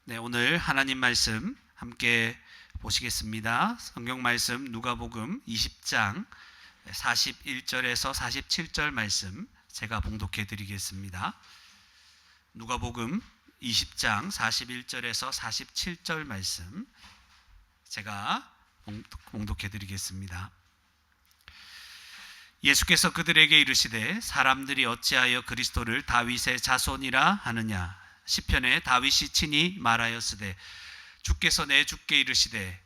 네, 오늘 하나님 말씀 함께 보시겠습니다. 성경 말씀 누가복음 20장 41절에서 47절 말씀 제가 봉독해 드리겠습니다. 누가복음 20장 41절에서 47절 말씀 제가 봉독해 드리겠습니다. 예수께서 그들에게 이르시되 사람들이 어찌하여 그리스도를 다윗의 자손이라 하느냐. 시편에 다윗이 친히 말하였으되 주께서 내 주께 이르시되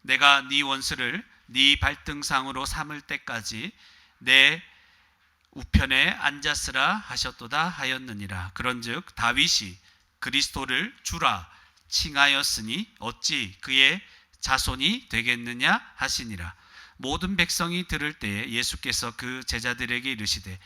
내가 네 원수를 네 발등상으로 삼을 때까지 내 우편에 앉았으라 하셨도다 하였느니라. 그런즉 다윗이 그리스도를 주라 칭하였으니 어찌 그의 자손이 되겠느냐 하시니라. 모든 백성이 들을 때에 예수께서 그 제자들에게 이르시되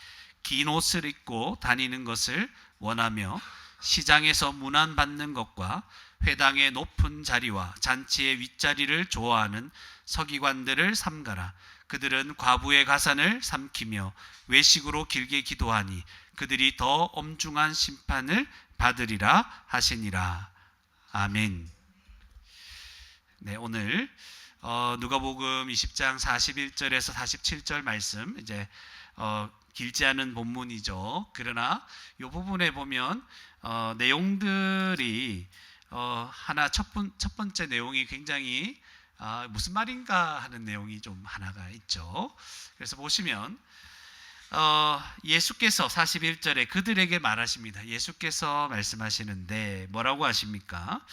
긴 옷을 입고 다니는 것을 원하며 시장에서 문안받는 것과 회당의 높은 자리와 잔치의 윗자리를 좋아하는 서기관들을 삼가라. 그들은 과부의 가산을 삼키며 외식으로 길게 기도하니 그들이 더 엄중한 심판을 받으리라 하시니라. 아멘. 네, 오늘 누가복음 20장 41절에서 47절 말씀 이제 길지 않은 본문이죠. 그러나 이 부분에 보면 내용들이 하나 첫 번째 내용이 굉장히 무슨 말인가 하는 내용이 좀 하나가 있죠. 그래서 보시면 예수께서 41절에 그들에게 말하십니다. 예수께서 말씀하시는데 뭐라고 하십니까?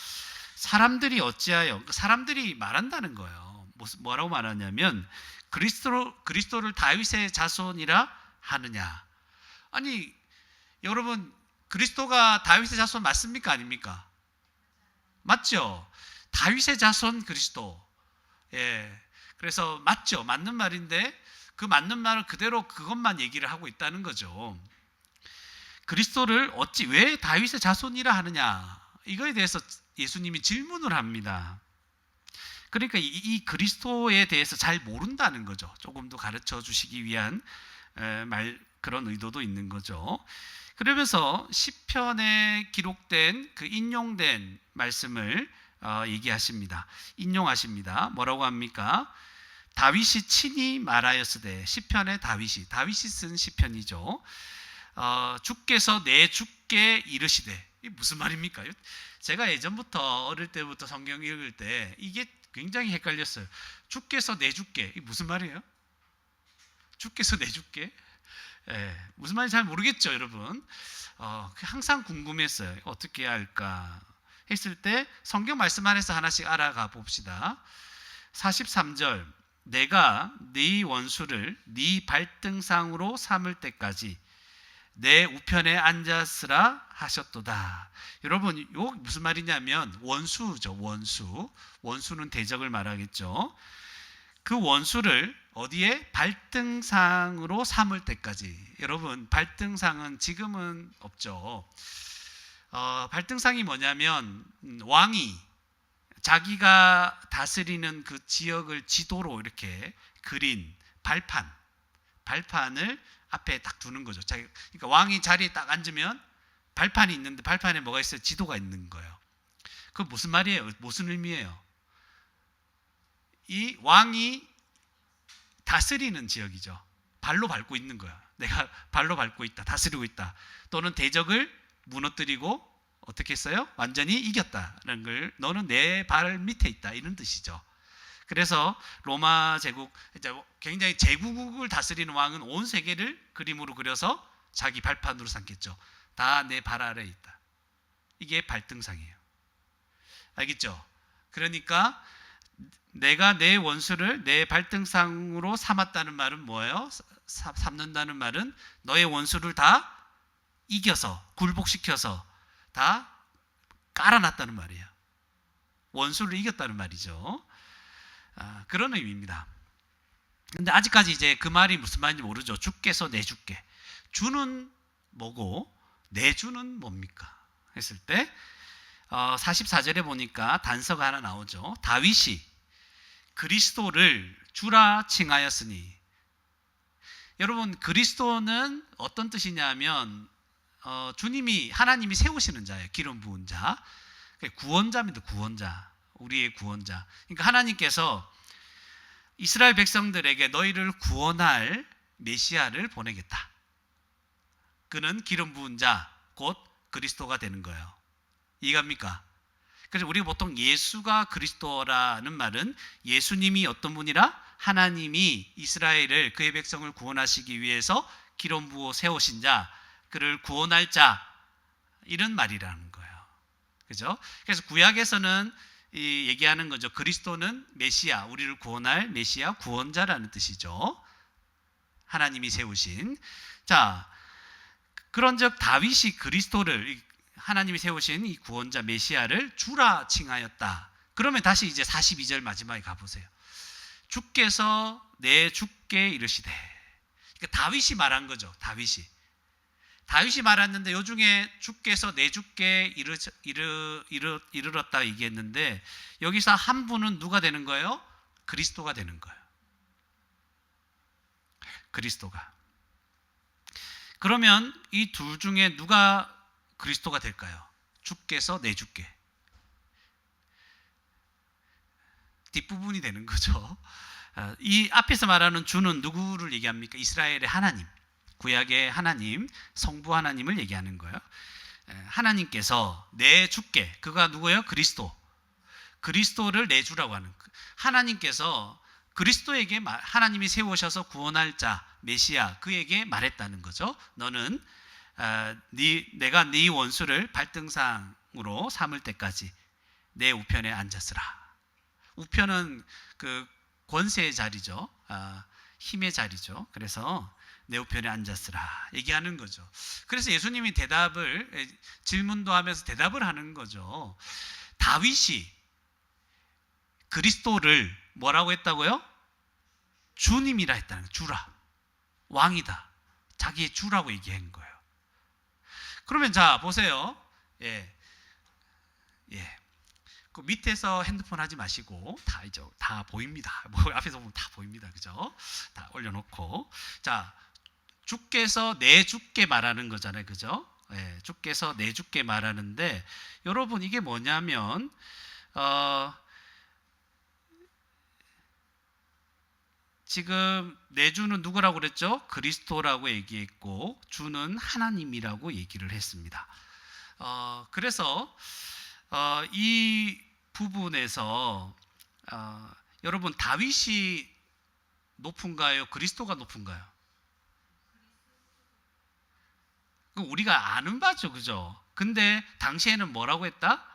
사람들이 어찌하여, 사람들이 말한다는 거예요. 뭐라고 말하냐면 그리스도를 다윗의 자손이라 하느냐. 아니 여러분, 그리스도가 다윗의 자손 맞습니까? 아닙니까? 맞죠? 다윗의 자손 그리스도. 예. 그래서 맞죠. 맞는 말인데 그 맞는 말을 그대로 그것만 얘기를 하고 있다는 거죠. 그리스도를 어찌 왜 다윗의 자손이라 하느냐? 이거에 대해서 예수님이 질문을 합니다. 그러니까 이 그리스도에 대해서 잘 모른다는 거죠. 조금 더 가르쳐 주시기 위한 그런 의도도 있는 거죠. 그러면서 시편에 기록된 그 인용된 말씀을 얘기하십니다. 인용하십니다. 뭐라고 합니까? 다윗이 친히 말하였으되, 시편의 다윗이 쓴 시편이죠. 주께서 내 주께 이르시되, 이게 무슨 말입니까? 제가 예전부터 어릴 때부터 성경 읽을 때 이게 굉장히 헷갈렸어요. 주께서 내 주께, 이게 무슨 말이에요? 주께서 내 주께? 예, 무슨 말인지 잘 모르겠죠, 여러분. 항상 궁금했어요. 어떻게 할까 했을 때 성경 말씀 안에서 하나씩 알아가 봅시다. 43절, 내가 네 원수를 네 발등상으로 삼을 때까지 내 우편에 앉았으라 하셨도다. 여러분, 이거 무슨 말이냐면 원수죠. 원수는 대적을 말하겠죠. 그 원수를 어디에? 발등상으로 삼을 때까지. 여러분, 발등상은 지금은 없죠. 발등상이 뭐냐면 왕이 자기가 다스리는 그 지역을 지도로 이렇게 그린 발판을 앞에 딱 두는 거죠. 그러니까 왕이 자리에 딱 앉으면 발판이 있는데 발판에 뭐가 있어요? 지도가 있는 거예요. 그 무슨 말이에요? 무슨 의미예요? 이 왕이 다스리는 지역이죠. 발로 밟고 있는 거야. 내가 발로 밟고 있다. 다스리고 있다. 또는 대적을 무너뜨리고 어떻게 했어요? 완전히 이겼다는 걸, 너는 내 발 밑에 있다, 이런 뜻이죠. 그래서 로마 제국, 굉장히 제국을 다스리는 왕은 온 세계를 그림으로 그려서 자기 발판으로 삼겠죠. 다 내 발 아래에 있다. 이게 발등상이에요. 알겠죠? 그러니까 내가 내 원수를 내 발등상으로 삼았다는 말은 뭐예요? 삼는다는 말은 너의 원수를 다 이겨서, 굴복시켜서 다 깔아놨다는 말이에요. 원수를 이겼다는 말이죠. 그런 의미입니다. 근데 아직까지 이제 그 말이 무슨 말인지 모르죠. 주께서 내 주께. 주는 뭐고 내 주는 뭡니까? 했을 때 44절에 보니까 단서가 하나 나오죠. 다윗이 그리스도를 주라 칭하였으니. 여러분, 그리스도는 어떤 뜻이냐면 하나님이 세우시는 자예요. 기름 부은 자. 구원자입니다. 구원자. 우리의 구원자. 그러니까 하나님께서 이스라엘 백성들에게 너희를 구원할 메시아를 보내겠다. 그는 기름 부은 자, 곧 그리스도가 되는 거예요. 이해갑니까? 그래서 우리가 보통 예수가 그리스도라는 말은 예수님이 어떤 분이라? 하나님이 이스라엘을, 그의 백성을 구원하시기 위해서 기름 부어 세우신 자, 그를 구원할 자, 이런 말이라는 거예요. 그죠? 그래서 구약에서는 얘기하는 거죠. 그리스도는 메시아, 우리를 구원할 메시아, 구원자라는 뜻이죠. 하나님이 세우신. 자, 그런즉 다윗이 그리스도를, 하나님이 세우신 이 구원자 메시아를 주라 칭하였다. 그러면 다시 이제 42절 마지막에 가보세요. 주께서 내 주께 이르시되. 그러니까 다윗이 말한 거죠. 다윗이 말했는데 요 중에 주께서 내 주께 이르렀다 얘기했는데 여기서 한 분은 누가 되는 거예요? 그리스도가 되는 거예요. 그리스도가. 그러면 이 둘 중에 누가 그리스도가 될까요? 주께서 내 주께. 뒷부분이 되는 거죠. 이 앞에서 말하는 주는 누구를 얘기합니까? 이스라엘의 하나님, 구약의 하나님, 성부 하나님을 얘기하는 거예요. 하나님께서 내 주께, 그가 누구예요? 그리스도. 그리스도를 내 주라고 하는 거예요. 하나님께서 그리스도에게 하나님이 세우셔서 구원할 자, 메시아, 그에게 말했다는 거죠. 너는 내가 네 원수를 발등상으로 삼을 때까지 내 우편에 앉았으라. 우편은 그 권세의 자리죠. 힘의 자리죠. 그래서 내 우편에 앉았으라 얘기하는 거죠. 그래서 예수님이 질문도 하면서 대답을 하는 거죠. 다윗이 그리스도를 뭐라고 했다고요? 주님이라 했다는 거예요. 주라. 왕이다. 자기의 주라고 얘기한 거예요. 그러면 자 보세요. 그 밑에서 핸드폰 하지 마시고 다 보입니다. 뭐 앞에서 보면 다 보입니다. 그죠? 다 올려놓고 자 주께서 내 주께 말하는 거잖아요. 그죠? 주께서 내 주께 말하는데 여러분 이게 뭐냐면 지금 내 주는 누구라고 그랬죠? 그리스도라고 얘기했고 주는 하나님이라고 얘기를 했습니다. 그래서 이 부분에서 여러분 다윗이 높은가요? 그리스도가 높은가요? 우리가 아는 바죠, 그죠? 근데 당시에는 뭐라고 했다?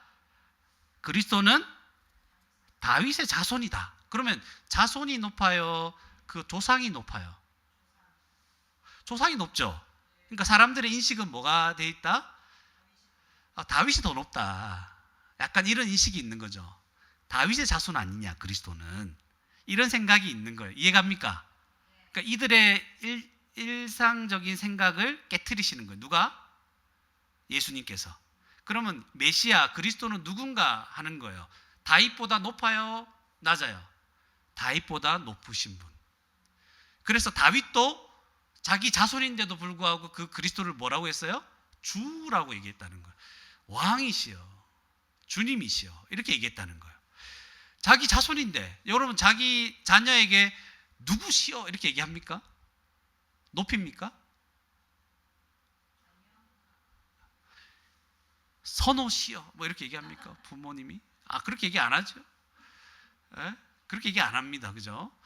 그리스도는 다윗의 자손이다. 그러면 자손이 높아요? 그 조상이 높아요? 조상이 높죠. 그러니까 사람들의 인식은 뭐가 돼 있다? 다윗이 더 높다. 약간 이런 인식이 있는 거죠. 다윗의 자손 아니냐 그리스도는. 이런 생각이 있는 거예요. 이해갑니까? 그러니까 이들의 일상적인 생각을 깨트리시는 거예요. 누가? 예수님께서. 그러면 메시아 그리스도는 누군가 하는 거예요. 다윗보다 높아요? 낮아요? 다윗보다 높으신 분. 그래서 다윗도 자기 자손인데도 불구하고 그 그리스도를 뭐라고 했어요? 주라고 얘기했다는 거예요. 왕이시여, 주님이시여, 이렇게 얘기했다는 거예요. 자기 자손인데 여러분 자기 자녀에게 누구시여 이렇게 얘기합니까? 높입니까? 선호시여 뭐 이렇게 얘기합니까? 부모님이? 그렇게 얘기 안 하죠. 그렇게 얘기 안 합니다. 그죠?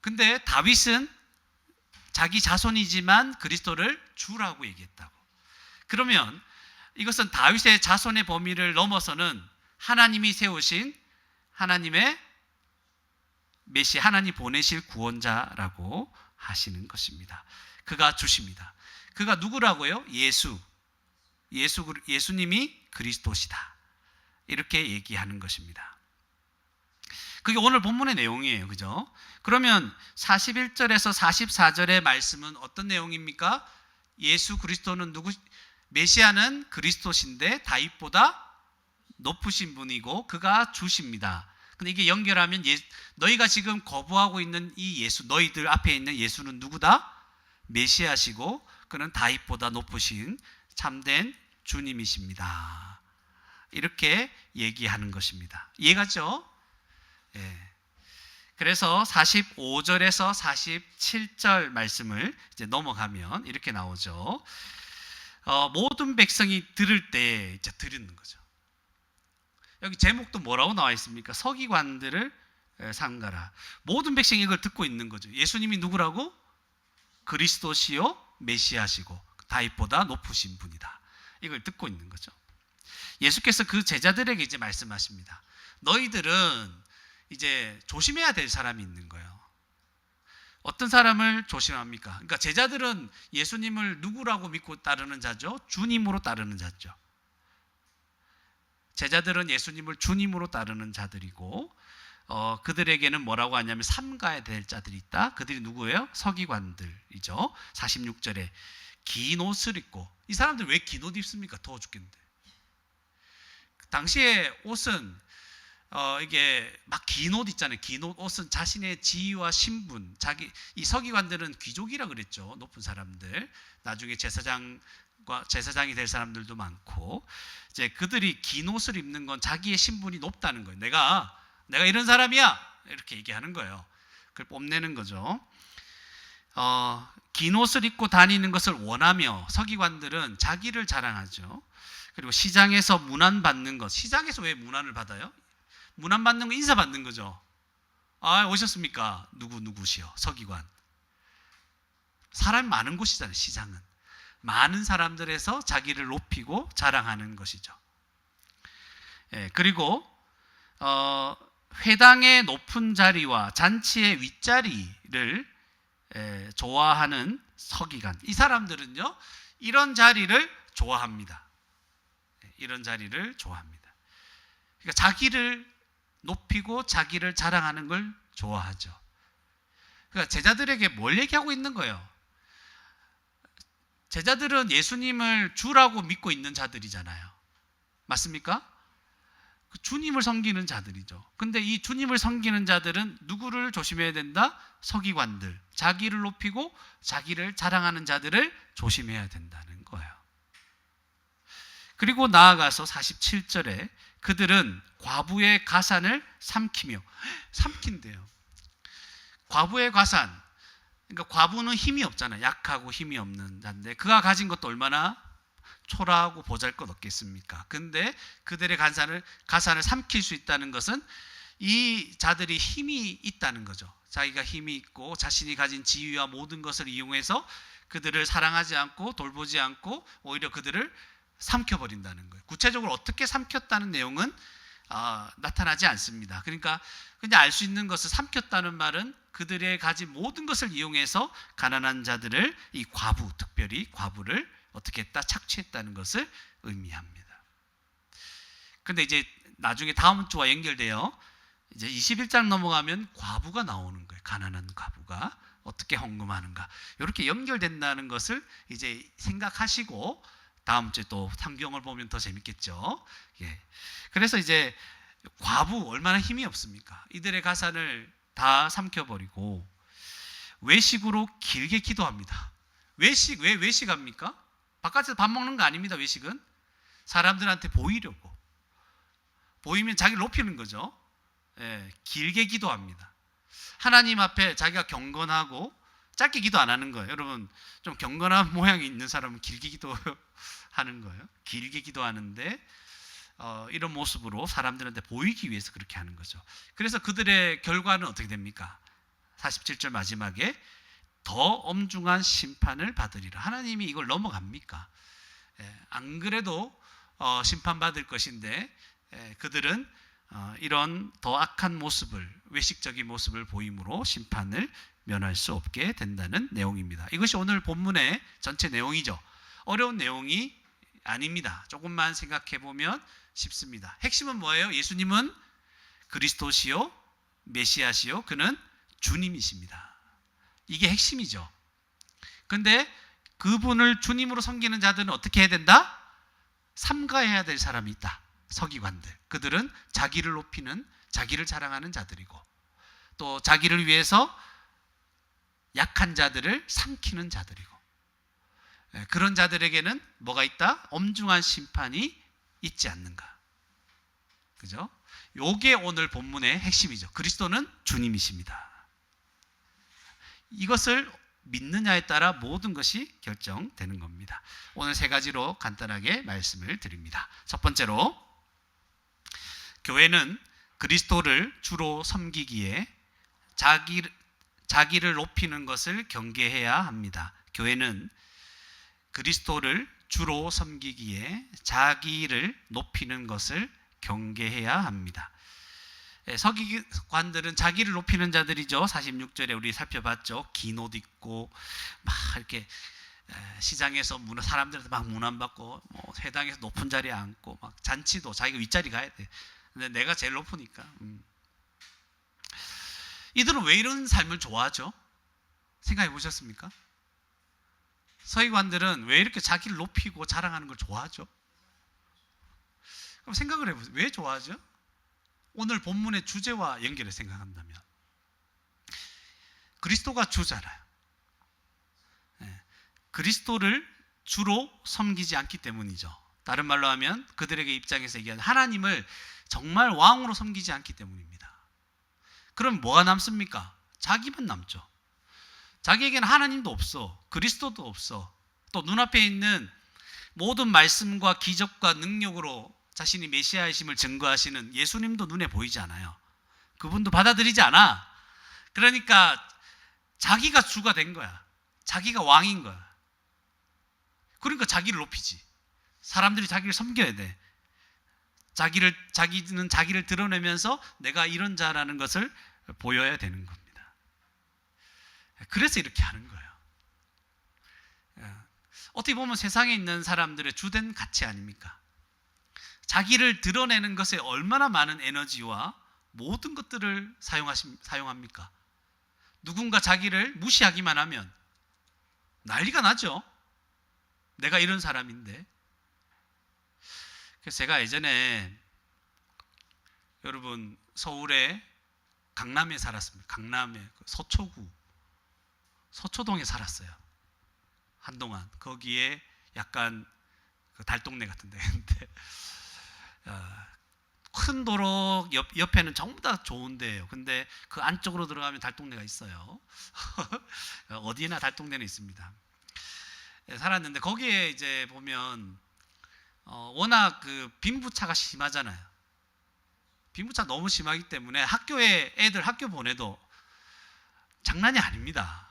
근데 다윗은 자기 자손이지만 그리스도를 주라고 얘기했다고. 그러면 이것은 다윗의 자손의 범위를 넘어서는 하나님이 세우신 하나님의 메시아, 하나님 보내실 구원자라고 하시는 것입니다. 그가 주십니다. 그가 누구라고요? 예수님이 그리스도시다. 이렇게 얘기하는 것입니다. 그게 오늘 본문의 내용이에요. 그죠? 그러면 41절에서 44절의 말씀은 어떤 내용입니까? 예수 그리스도는 메시아는 그리스도신데 다윗보다 높으신 분이고 그가 주십니다. 근데 이게 연결하면 너희가 지금 거부하고 있는 이 예수, 너희들 앞에 있는 예수는 누구다? 메시아시고 그는 다윗보다 높으신 참된 주님이십니다. 이렇게 얘기하는 것입니다. 이해가죠? 예. 그래서 45절에서 47절 말씀을 이제 넘어가면 이렇게 나오죠. 모든 백성이 들을 때 이제 들은 거죠. 여기 제목도 뭐라고 나와 있습니까? 서기관들을 삼가라. 모든 백성이 이걸 듣고 있는 거죠. 예수님이 누구라고? 그리스도시요 메시아시고 다윗보다 높으신 분이다. 이걸 듣고 있는 거죠. 예수께서 그 제자들에게 이제 말씀하십니다. 너희들은 이제 조심해야 될 사람이 있는 거예요. 어떤 사람을 조심합니까? 그러니까 제자들은 예수님을 누구라고 믿고 따르는 자죠? 주님으로 따르는 자죠. 제자들은 예수님을 주님으로 따르는 자들이고 그들에게는 뭐라고 하냐면 삼가야 될 자들이 있다. 그들이 누구예요? 서기관들이죠. 46절에 긴 옷을 입고, 이 사람들 왜 긴 옷 입습니까? 더워 죽겠는데. 당시에 옷은 이게 막 긴 옷 있잖아요. 긴 옷은 자신의 지위와 신분, 이 서기관들은 귀족이라 그랬죠. 높은 사람들. 나중에 제사장이 될 사람들도 많고, 이제 그들이 긴 옷을 입는 건 자기의 신분이 높다는 거예요. 내가 이런 사람이야 이렇게 얘기하는 거예요. 그걸 뽐내는 거죠. 긴 옷을 입고 다니는 것을 원하며 서기관들은 자기를 자랑하죠. 그리고 시장에서 문안받는 것. 시장에서 왜 문안을 받아요? 문안받는 거 인사받는 거죠. 오셨습니까? 누구시요? 서기관. 사람이 많은 곳이잖아요. 시장은 많은 사람들에서 자기를 높이고 자랑하는 것이죠. 그리고 회당의 높은 자리와 잔치의 윗자리를 좋아하는 서기관. 이 사람들은요, 이런 자리를 좋아합니다. 이런 자리를 좋아합니다. 그러니까 자기를 높이고 자기를 자랑하는 걸 좋아하죠. 그러니까 제자들에게 뭘 얘기하고 있는 거예요? 제자들은 예수님을 주라고 믿고 있는 자들이잖아요. 맞습니까? 주님을 섬기는 자들이죠. 근데 이 주님을 섬기는 자들은 누구를 조심해야 된다? 서기관들. 자기를 높이고 자기를 자랑하는 자들을 조심해야 된다는 거예요. 그리고 나아가서 47절에 그들은 과부의 가산을 삼킨대요. 과부의 가산. 그러니까 과부는 힘이 없잖아요. 약하고 힘이 없는 자인데 그가 가진 것도 얼마나 초라하고 보잘것없겠습니까? 근데 그들의 가산을 삼킬 수 있다는 것은 이 자들이 힘이 있다는 거죠. 자기가 힘이 있고 자신이 가진 지위와 모든 것을 이용해서 그들을 사랑하지 않고 돌보지 않고 오히려 그들을 삼켜버린다는 거예요. 구체적으로 어떻게 삼켰다는 내용은 나타나지 않습니다. 그러니까 그냥 알 수 있는 것을 삼켰다는 말은 그들의 가진 모든 것을 이용해서 가난한 자들을, 이 과부, 특별히 과부를 어떻게 했다? 착취했다는 것을 의미합니다. 근데 이제 나중에 다음 주와 연결돼요. 이제 21장 넘어가면 과부가 나오는 거예요. 가난한 과부가 어떻게 헌금하는가. 이렇게 연결된다는 것을 이제 생각하시고 다음 주에 또 성경을 보면 더 재밌겠죠. 예. 그래서 이제 과부 얼마나 힘이 없습니까? 이들의 가산을 다 삼켜버리고 외식으로 길게 기도합니다. 왜 외식합니까? 바깥에서 밥 먹는 거 아닙니다. 외식은 사람들한테 보이려고, 보이면 자기를 높이는 거죠. 예, 길게 기도합니다. 하나님 앞에 자기가 경건하고 짧게 기도 안 하는 거예요. 여러분 좀 경건한 모양이 있는 사람은 길게 기도하는 거예요. 길게 기도하는데 이런 모습으로 사람들한테 보이기 위해서 그렇게 하는 거죠. 그래서 그들의 결과는 어떻게 됩니까? 47절 마지막에 더 엄중한 심판을 받으리라. 하나님이 이걸 넘어갑니까? 안 그래도 심판받을 것인데 그들은 이런 더 악한 모습을, 외식적인 모습을 보임으로 심판을 면할 수 없게 된다는 내용입니다. 이것이 오늘 본문의 전체 내용이죠. 어려운 내용이 아닙니다. 조금만 생각해 보면 쉽습니다. 핵심은 뭐예요? 예수님은 그리스도시요 메시아시요 그는 주님이십니다. 이게 핵심이죠. 근데 그분을 주님으로 섬기는 자들은 어떻게 해야 된다? 삼가해야 될 사람이 있다. 서기관들. 그들은 자기를 높이는, 자기를 자랑하는 자들이고 또 자기를 위해서 약한 자들을 삼키는 자들이고, 그런 자들에게는 뭐가 있다? 엄중한 심판이 있지 않는가. 그죠? 요게 오늘 본문의 핵심이죠. 그리스도는 주님이십니다. 이것을 믿느냐에 따라 모든 것이 결정되는 겁니다. 오늘 세 가지로 간단하게 말씀을 드립니다. 첫 번째로, 교회는 그리스도를 주로 섬기기에 자기를 높이는 것을 경계해야 합니다. 교회는 그리스도를 주로 섬기기에 자기를 높이는 것을 경계해야 합니다. 서기관들은 자기를 높이는 자들이죠. 46절에 우리 살펴봤죠. 긴 옷 입고 막 이렇게 시장에서 사람들한테 막 문안받고, 회당에서 높은 자리에 앉고, 막 잔치도 자기가 윗자리 가야 돼. 근데 내가 제일 높으니까. 이들은 왜 이런 삶을 좋아하죠? 생각해 보셨습니까? 서기관들은 왜 이렇게 자기를 높이고 자랑하는 걸 좋아하죠? 그럼 생각을 해보세요. 왜 좋아하죠? 오늘 본문의 주제와 연결해 생각한다면, 그리스도가 주잖아요. 그리스도를 주로 섬기지 않기 때문이죠. 다른 말로 하면 그들에게 입장에서 얘기하는 하나님을 정말 왕으로 섬기지 않기 때문입니다. 그럼 뭐가 남습니까? 자기만 남죠. 자기에게는 하나님도 없어, 그리스도도 없어, 또 눈앞에 있는 모든 말씀과 기적과 능력으로 자신이 메시아이심을 증거하시는 예수님도 눈에 보이지 않아요. 그분도 받아들이지 않아. 그러니까 자기가 주가 된 거야. 자기가 왕인 거야. 그러니까 자기를 높이지. 사람들이 자기를 섬겨야 돼. 자기는 자기를 드러내면서 내가 이런 자라는 것을 보여야 되는 겁니다. 그래서 이렇게 하는 거예요. 어떻게 보면 세상에 있는 사람들의 주된 가치 아닙니까? 자기를 드러내는 것에 얼마나 많은 에너지와 모든 것들을 사용합니까? 누군가 자기를 무시하기만 하면 난리가 나죠. 내가 이런 사람인데. 그래서 제가 예전에, 여러분, 서울의 강남에 살았습니다. 강남의 서초동에 살았어요. 한동안. 거기에 약간 달동네 같은 데인데, 큰 도로 옆에는 전부 다 좋은 데예요. 근데 그 안쪽으로 들어가면 달동네가 있어요. 어디나 달동네는 있습니다. 살았는데 거기에 이제 보면 워낙 그 빈부차가 심하잖아요. 빈부차 너무 심하기 때문에 학교에 애들 학교 보내도 장난이 아닙니다.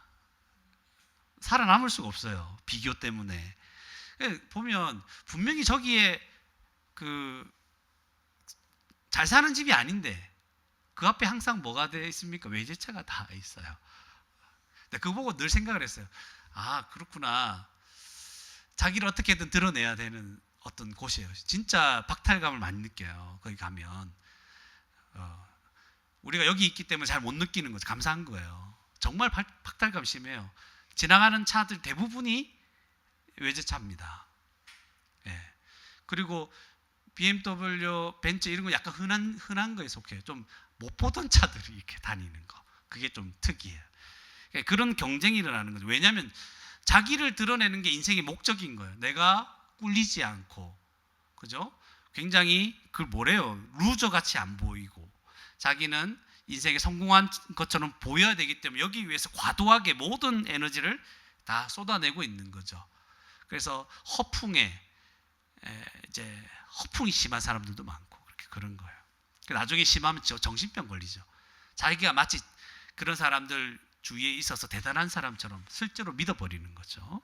살아남을 수가 없어요. 비교 때문에. 보면 분명히 저기에 잘 사는 집이 아닌데 그 앞에 항상 뭐가 되어 있습니까? 외제차가 다 있어요. 근데 그거 보고 늘 생각을 했어요. 아, 그렇구나. 자기를 어떻게든 드러내야 되는 어떤 곳이에요. 진짜 박탈감을 많이 느껴요. 거기 가면 우리가 여기 있기 때문에 잘 못 느끼는 거죠. 감사한 거예요. 정말 박탈감 심해요. 지나가는 차들 대부분이 외제차입니다. 예. 그리고 BMW, 벤츠 이런 거 약간 흔한 거에 속해요. 좀 못 보던 차들이 이렇게 다니는 거. 그게 좀 특이해요. 그런 경쟁이 일어나는 거죠. 왜냐하면 자기를 드러내는 게 인생의 목적인 거예요. 내가 꿀리지 않고, 그죠? 굉장히 그걸 뭐래요? 루저 같이 안 보이고, 자기는 인생에 성공한 것처럼 보여야 되기 때문에 여기 위해서 과도하게 모든 에너지를 다 쏟아내고 있는 거죠. 그래서 허풍이 심한 사람들도 많고 그런 거예요. 나중에 심하면 정신병 걸리죠. 자기가 마치 그런 사람들 주위에 있어서 대단한 사람처럼 실제로 믿어버리는 거죠.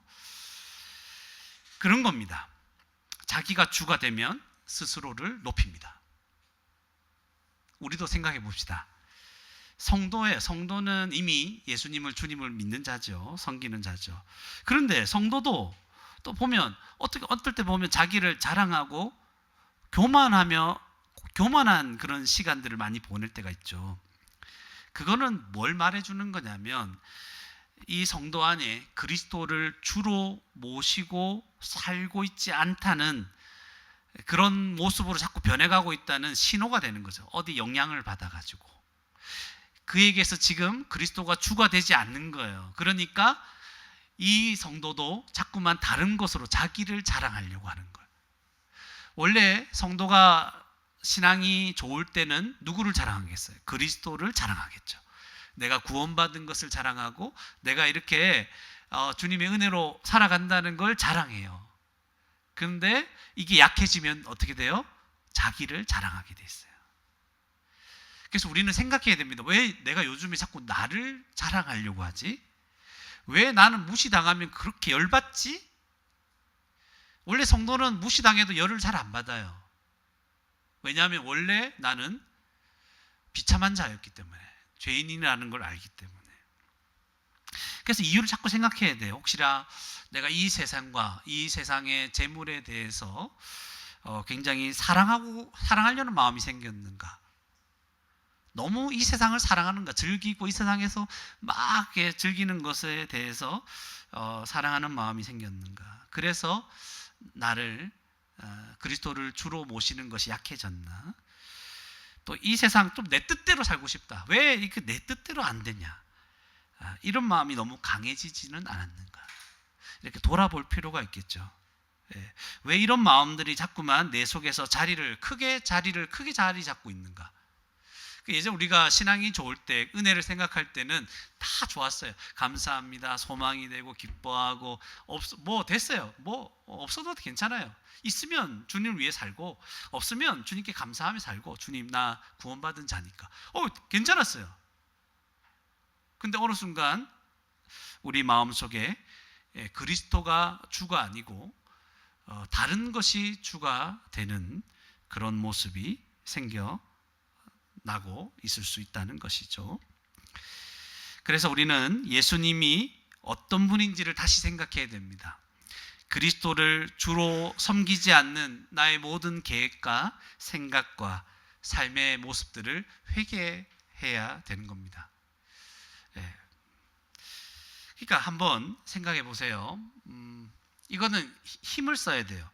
그런 겁니다. 자기가 주가 되면 스스로를 높입니다. 우리도 생각해 봅시다. 성도는 이미 예수님을, 주님을 믿는 자죠. 섬기는 자죠. 그런데 성도도 또 보면 어떨 때 보면 자기를 자랑하고 교만한 그런 시간들을 많이 보낼 때가 있죠. 그거는 뭘 말해주는 거냐면 이 성도 안에 그리스도를 주로 모시고 살고 있지 않다는 그런 모습으로 자꾸 변해가고 있다는 신호가 되는 거죠. 어디 영향을 받아가지고 그에게서 지금 그리스도가 주가 되지 않는 거예요. 그러니까 이 성도도 자꾸만 다른 것으로 자기를 자랑하려고 하는 거예요. 원래 성도가 신앙이 좋을 때는 누구를 자랑하겠어요? 그리스도를 자랑하겠죠. 내가 구원받은 것을 자랑하고 내가 이렇게 주님의 은혜로 살아간다는 걸 자랑해요. 그런데 이게 약해지면 어떻게 돼요? 자기를 자랑하게 돼 있어요. 그래서 우리는 생각해야 됩니다. 왜 내가 요즘에 자꾸 나를 자랑하려고 하지? 왜 나는 무시당하면 그렇게 열받지? 원래 성도는 무시당해도 열을 잘 안 받아요. 왜냐하면 원래 나는 비참한 자였기 때문에, 죄인이라는 걸 알기 때문에. 그래서 이유를 자꾸 생각해야 돼요. 혹시나 내가 이 세상과 이 세상의 재물에 대해서 굉장히 사랑하려는 마음이 생겼는가? 너무 이 세상을 사랑하는가? 즐기고 이 세상에서 막 즐기는 것에 대해서 사랑하는 마음이 생겼는가? 그래서 나를 그리스도를 주로 모시는 것이 약해졌나? 또 이 세상 좀 내 뜻대로 살고 싶다. 왜 이렇게 내 뜻대로 안 되냐? 이런 마음이 너무 강해지지는 않았는가? 이렇게 돌아볼 필요가 있겠죠. 왜 이런 마음들이 자꾸만 내 속에서 자리를 크게 자리 잡고 있는가? 예전 우리가 신앙이 좋을 때, 은혜를 생각할 때는 다 좋았어요. 감사합니다. 소망이 되고 기뻐하고 뭐 됐어요. 뭐 없어도 괜찮아요. 있으면 주님을 위해 살고, 없으면 주님께 감사하며 살고, 주님 나 구원받은 자니까 괜찮았어요. 근데 어느 순간 우리 마음속에 그리스도가 주가 아니고 다른 것이 주가 되는 그런 모습이 생겨나고 있을 수 있다는 것이죠. 그래서 우리는 예수님이 어떤 분인지를 다시 생각해야 됩니다. 그리스도를 주로 섬기지 않는 나의 모든 계획과 생각과 삶의 모습들을 회개해야 되는 겁니다. 그러니까 한번 생각해 보세요. 이거는 힘을 써야 돼요.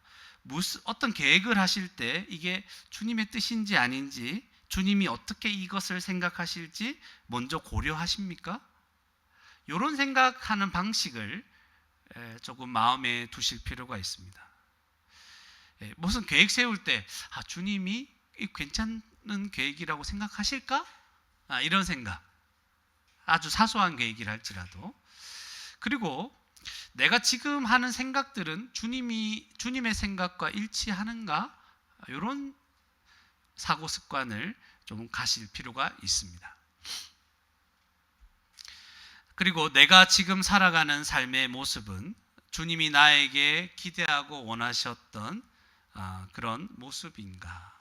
어떤 계획을 하실 때 이게 주님의 뜻인지 아닌지, 주님이 어떻게 이것을 생각하실지 먼저 고려하십니까? 이런 생각하는 방식을 조금 마음에 두실 필요가 있습니다. 무슨 계획 세울 때 주님이 괜찮은 계획이라고 생각하실까? 이런 생각, 아주 사소한 계획이라 할지라도. 그리고 내가 지금 하는 생각들은 주님의 생각과 일치하는가? 이런 사고 습관을 좀 가실 필요가 있습니다. 그리고 내가 지금 살아가는 삶의 모습은 주님이 나에게 기대하고 원하셨던 그런 모습인가?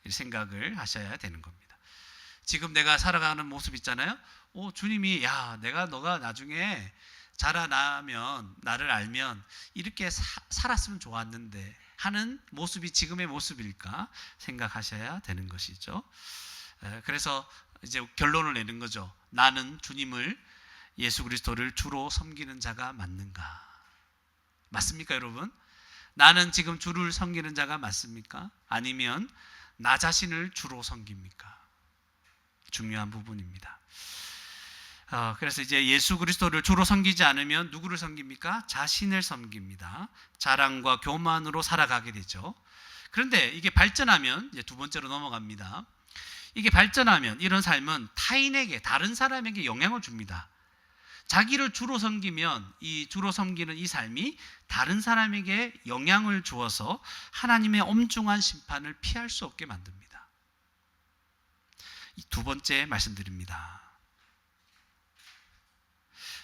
이 생각을 하셔야 되는 겁니다. 지금 내가 살아가는 모습 있잖아요. 주님이 너가 나중에 자라나면, 나를 알면 이렇게 살았으면 좋았는데 하는 모습이 지금의 모습일까 생각하셔야 되는 것이죠. 그래서 이제 결론을 내는 거죠. 나는 주님을, 예수 그리스도를 주로 섬기는 자가 맞는가? 맞습니까, 여러분? 나는 지금 주를 섬기는 자가 맞습니까? 아니면 나 자신을 주로 섬깁니까? 중요한 부분입니다. 그래서 이제 예수 그리스도를 주로 섬기지 않으면 누구를 섬깁니까? 자신을 섬깁니다. 자랑과 교만으로 살아가게 되죠. 그런데 이게 발전하면, 이제 두 번째로 넘어갑니다. 이게 발전하면 이런 삶은 타인에게, 다른 사람에게 영향을 줍니다. 자기를 주로 섬기면 이 주로 섬기는 이 삶이 다른 사람에게 영향을 주어서 하나님의 엄중한 심판을 피할 수 없게 만듭니다. 두 번째 말씀드립니다.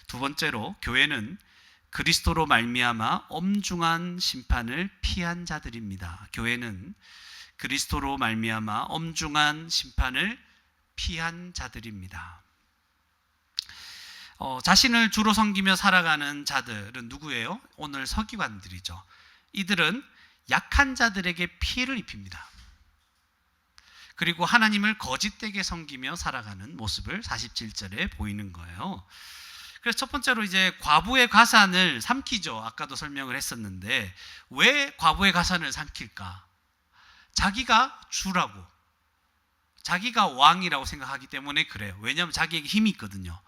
두 번째로, 교회는 그리스도로 말미암아 엄중한 심판을 피한 자들입니다. 교회는 그리스도로 말미암아 엄중한 심판을 피한 자들입니다. 자신을 주로 섬기며 살아가는 자들은 누구예요? 오늘 서기관들이죠. 이들은 약한 자들에게 피해를 입힙니다. 그리고 하나님을 거짓되게 섬기며 살아가는 모습을 47절에 보이는 거예요. 그래서 첫 번째로 이제 과부의 가산을 삼키죠. 아까도 설명을 했었는데, 왜 과부의 가산을 삼킬까? 자기가 주라고, 자기가 왕이라고 생각하기 때문에 그래요. 왜냐하면 자기에게 힘이 있거든요.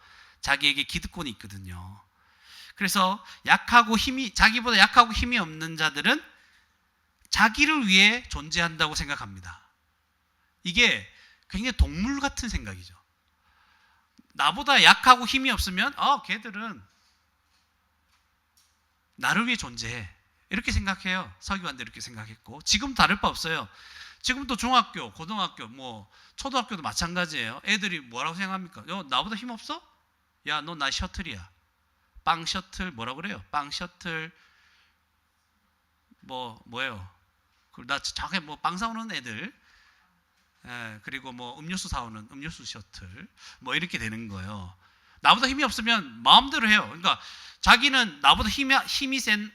자기에게 기득권이 있거든요. 그래서 자기보다 약하고 힘이 없는 자들은 자기를 위해 존재한다고 생각합니다. 이게 굉장히 동물 같은 생각이죠. 나보다 약하고 힘이 없으면 걔들은 나를 위해 존재해. 이렇게 생각해요. 서기관들 이렇게 생각했고, 지금 다를 바 없어요. 지금도 중학교, 고등학교, 초등학교도 마찬가지예요. 애들이 뭐라고 생각합니까? 나보다 힘 없어? 야, 너 나 셔틀이야. 빵 셔틀, 뭐라고 그래요? 빵 셔틀, 뭐예요? 나 자기 빵 사오는 애들, 그리고 음료수 사오는 음료수 셔틀, 이렇게 되는 거예요. 나보다 힘이 없으면 마음대로 해요. 그러니까 자기는 나보다 힘이 센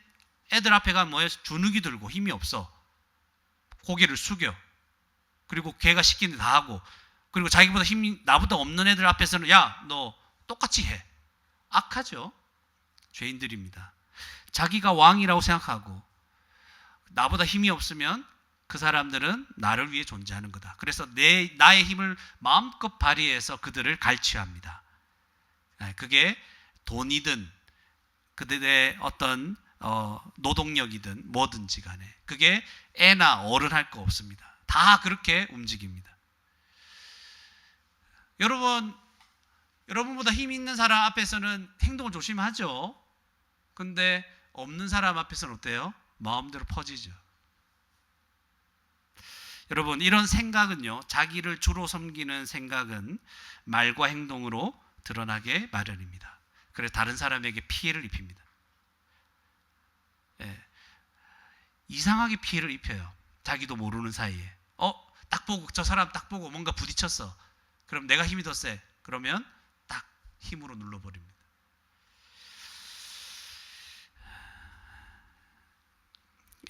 애들 앞에 가면 뭐예요? 주눅이 들고 힘이 없어. 고개를 숙여. 그리고 걔가 시키는 데 다 하고, 그리고 자기보다 힘이 나보다 없는 애들 앞에서는 야, 너 똑같이 해. 악하죠. 죄인들입니다. 자기가 왕이라고 생각하고 나보다 힘이 없으면 그 사람들은 나를 위해 존재하는 거다. 그래서 나의 힘을 마음껏 발휘해서 그들을 갈취합니다. 그게 돈이든 그들의 어떤 노동력이든 뭐든지 간에 그게 애나 어른 할 거 없습니다. 다 그렇게 움직입니다. 여러분보다 힘 있는 사람 앞에서는 행동을 조심하죠. 근데 없는 사람 앞에서는 어때요? 마음대로 퍼지죠. 여러분, 이런 생각은요, 자기를 주로 섬기는 생각은 말과 행동으로 드러나게 마련입니다. 그래서 다른 사람에게 피해를 입힙니다. 이상하게 피해를 입혀요. 자기도 모르는 사이에. 딱 보고, 저 사람 딱 보고 뭔가 부딪혔어. 그럼 내가 힘이 더 세. 그러면 딱 힘으로 눌러버립니다.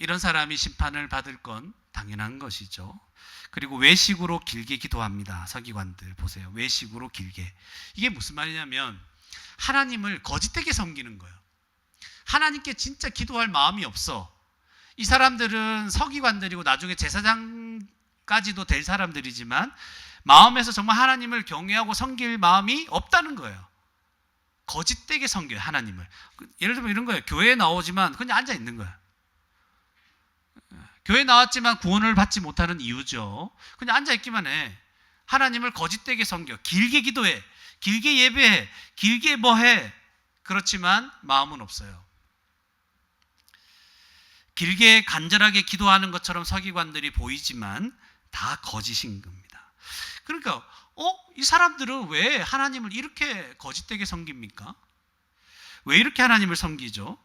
이런 사람이 심판을 받을 건 당연한 것이죠. 그리고 외식으로 길게 기도합니다. 서기관들 보세요. 외식으로 길게. 이게 무슨 말이냐면 하나님을 거짓되게 섬기는 거예요. 하나님께 진짜 기도할 마음이 없어. 이 사람들은 서기관들이고 나중에 제사장까지도 될 사람들이지만 마음에서 정말 하나님을 경외하고 섬길 마음이 없다는 거예요. 거짓되게 섬겨요, 하나님을. 예를 들면 이런 거예요. 교회에 나오지만 그냥 앉아 있는 거예요. 교회 나왔지만 구원을 받지 못하는 이유죠. 그냥 앉아 있기만 해. 하나님을 거짓되게 섬겨. 길게 기도해. 길게 예배해. 길게 해. 그렇지만 마음은 없어요. 길게 간절하게 기도하는 것처럼 서기관들이 보이지만 다 거짓인 겁니다. 그러니까 이 사람들은 왜 하나님을 이렇게 거짓되게 섬깁니까? 왜 이렇게 하나님을 섬기죠?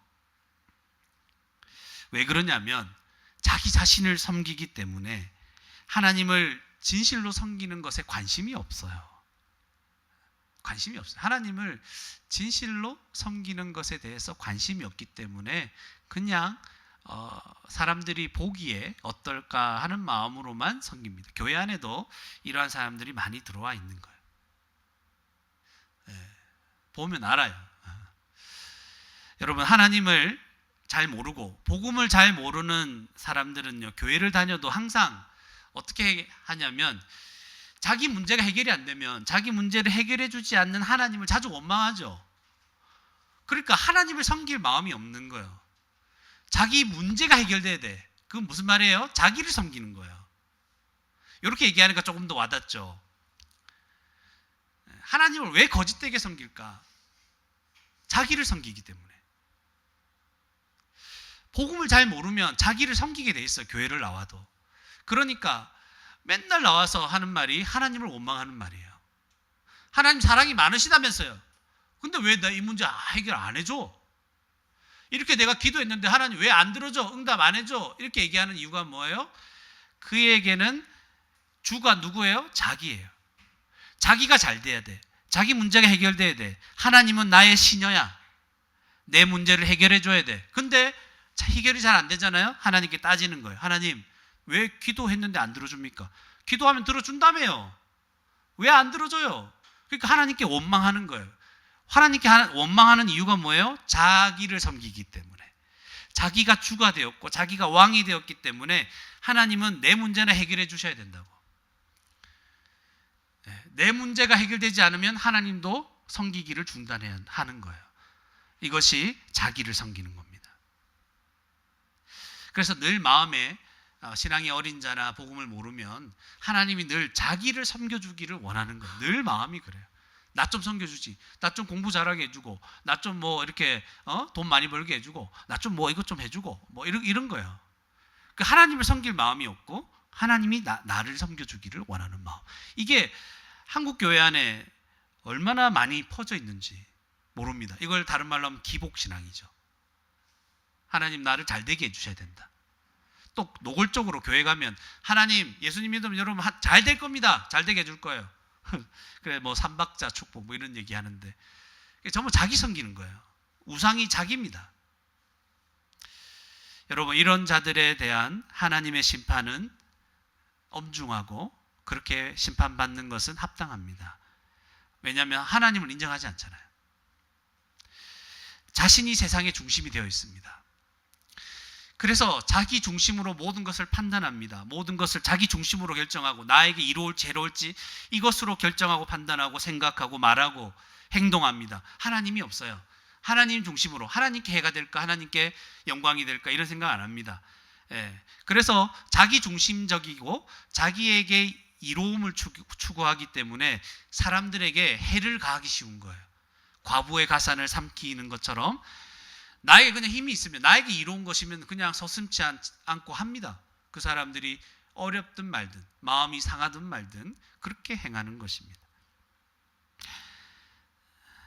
왜 그러냐면 자기 자신을 섬기기 때문에 하나님을 진실로 섬기는 것에 관심이 없어요. 관심이 없어요. 하나님을 진실로 섬기는 것에 대해서 관심이 없기 때문에 그냥 사람들이 보기에 어떨까 하는 마음으로만 섬깁니다. 교회 안에도 이러한 사람들이 많이 들어와 있는 거예요. 보면 알아요. 여러분, 하나님을 잘 모르고 복음을 잘 모르는 사람들은요, 교회를 다녀도 항상 어떻게 하냐면 자기 문제가 해결이 안 되면 자기 문제를 해결해 주지 않는 하나님을 자주 원망하죠. 그러니까 하나님을 섬길 마음이 없는 거예요. 자기 문제가 해결돼야 돼. 그건 무슨 말이에요? 자기를 섬기는 거예요. 이렇게 얘기하니까 조금 더 와닿죠. 하나님을 왜 거짓되게 섬길까? 자기를 섬기기 때문에. 복음을 잘 모르면 자기를 섬기게 돼 있어요. 교회를 나와도. 그러니까 맨날 나와서 하는 말이 하나님을 원망하는 말이에요. 하나님 사랑이 많으시다면서요. 근데 왜 나 이 문제 해결 안 해줘? 이렇게 내가 기도했는데 하나님 왜 안 들어줘? 응답 안 해줘? 이렇게 얘기하는 이유가 뭐예요? 그에게는 주가 누구예요? 자기예요. 자기가 잘 돼야 돼. 자기 문제가 해결돼야 돼. 하나님은 나의 시녀야. 내 문제를 해결해 줘야 돼. 근데 해결이 잘 안 되잖아요. 하나님께 따지는 거예요. 하나님 왜 기도했는데 안 들어줍니까? 기도하면 들어준다며요. 왜 안 들어줘요? 그러니까 하나님께 원망하는 거예요. 하나님께 원망하는 이유가 뭐예요? 자기를 섬기기 때문에. 자기가 주가 되었고 자기가 왕이 되었기 때문에 하나님은 내 문제나 해결해 주셔야 된다고. 내 문제가 해결되지 않으면 하나님도 섬기기를 중단해야 하는 거예요. 이것이 자기를 섬기는 겁니다. 그래서 늘 마음에 신앙이 어린 자나 복음을 모르면 하나님이 늘 자기를 섬겨주기를 원하는 거예요. 늘 마음이 그래요. 나 좀 섬겨주지. 나 좀 공부 잘하게 해주고, 나 좀 뭐 이렇게 돈 많이 벌게 해주고, 나 좀 뭐 이것 좀 해주고, 뭐 이런 거예요. 그 하나님을 섬길 마음이 없고 하나님이 나를 섬겨주기를 원하는 마음. 이게 한국 교회 안에 얼마나 많이 퍼져 있는지 모릅니다. 이걸 다른 말로 하면 기복신앙이죠. 하나님 나를 잘 되게 해주셔야 된다. 또 노골적으로 교회 가면 하나님, 예수님 믿으면 여러분 잘 될 겁니다. 잘 되게 해줄 거예요. 그래 뭐 삼박자 축복 뭐 이런 얘기 하는데 전부 자기 섬기는 거예요. 우상이 자기입니다. 여러분, 이런 자들에 대한 하나님의 심판은 엄중하고 그렇게 심판받는 것은 합당합니다. 왜냐하면 하나님을 인정하지 않잖아요. 자신이 세상의 중심이 되어 있습니다. 그래서 자기 중심으로 모든 것을 판단합니다. 모든 것을 자기 중심으로 결정하고 나에게 이로울지 해로울지 이것으로 결정하고 판단하고 생각하고 말하고 행동합니다. 하나님이 없어요. 하나님 중심으로 하나님께 해가 될까, 하나님께 영광이 될까 이런 생각 안 합니다. 그래서 자기 중심적이고 자기에게 이로움을 추구하기 때문에 사람들에게 해를 가하기 쉬운 거예요. 과부의 가산을 삼키는 것처럼 나에게 그냥 힘이 있으면, 나에게 이로운 것이면 그냥 서슴지 않고 합니다. 그 사람들이 어렵든 말든 마음이 상하든 말든 그렇게 행하는 것입니다.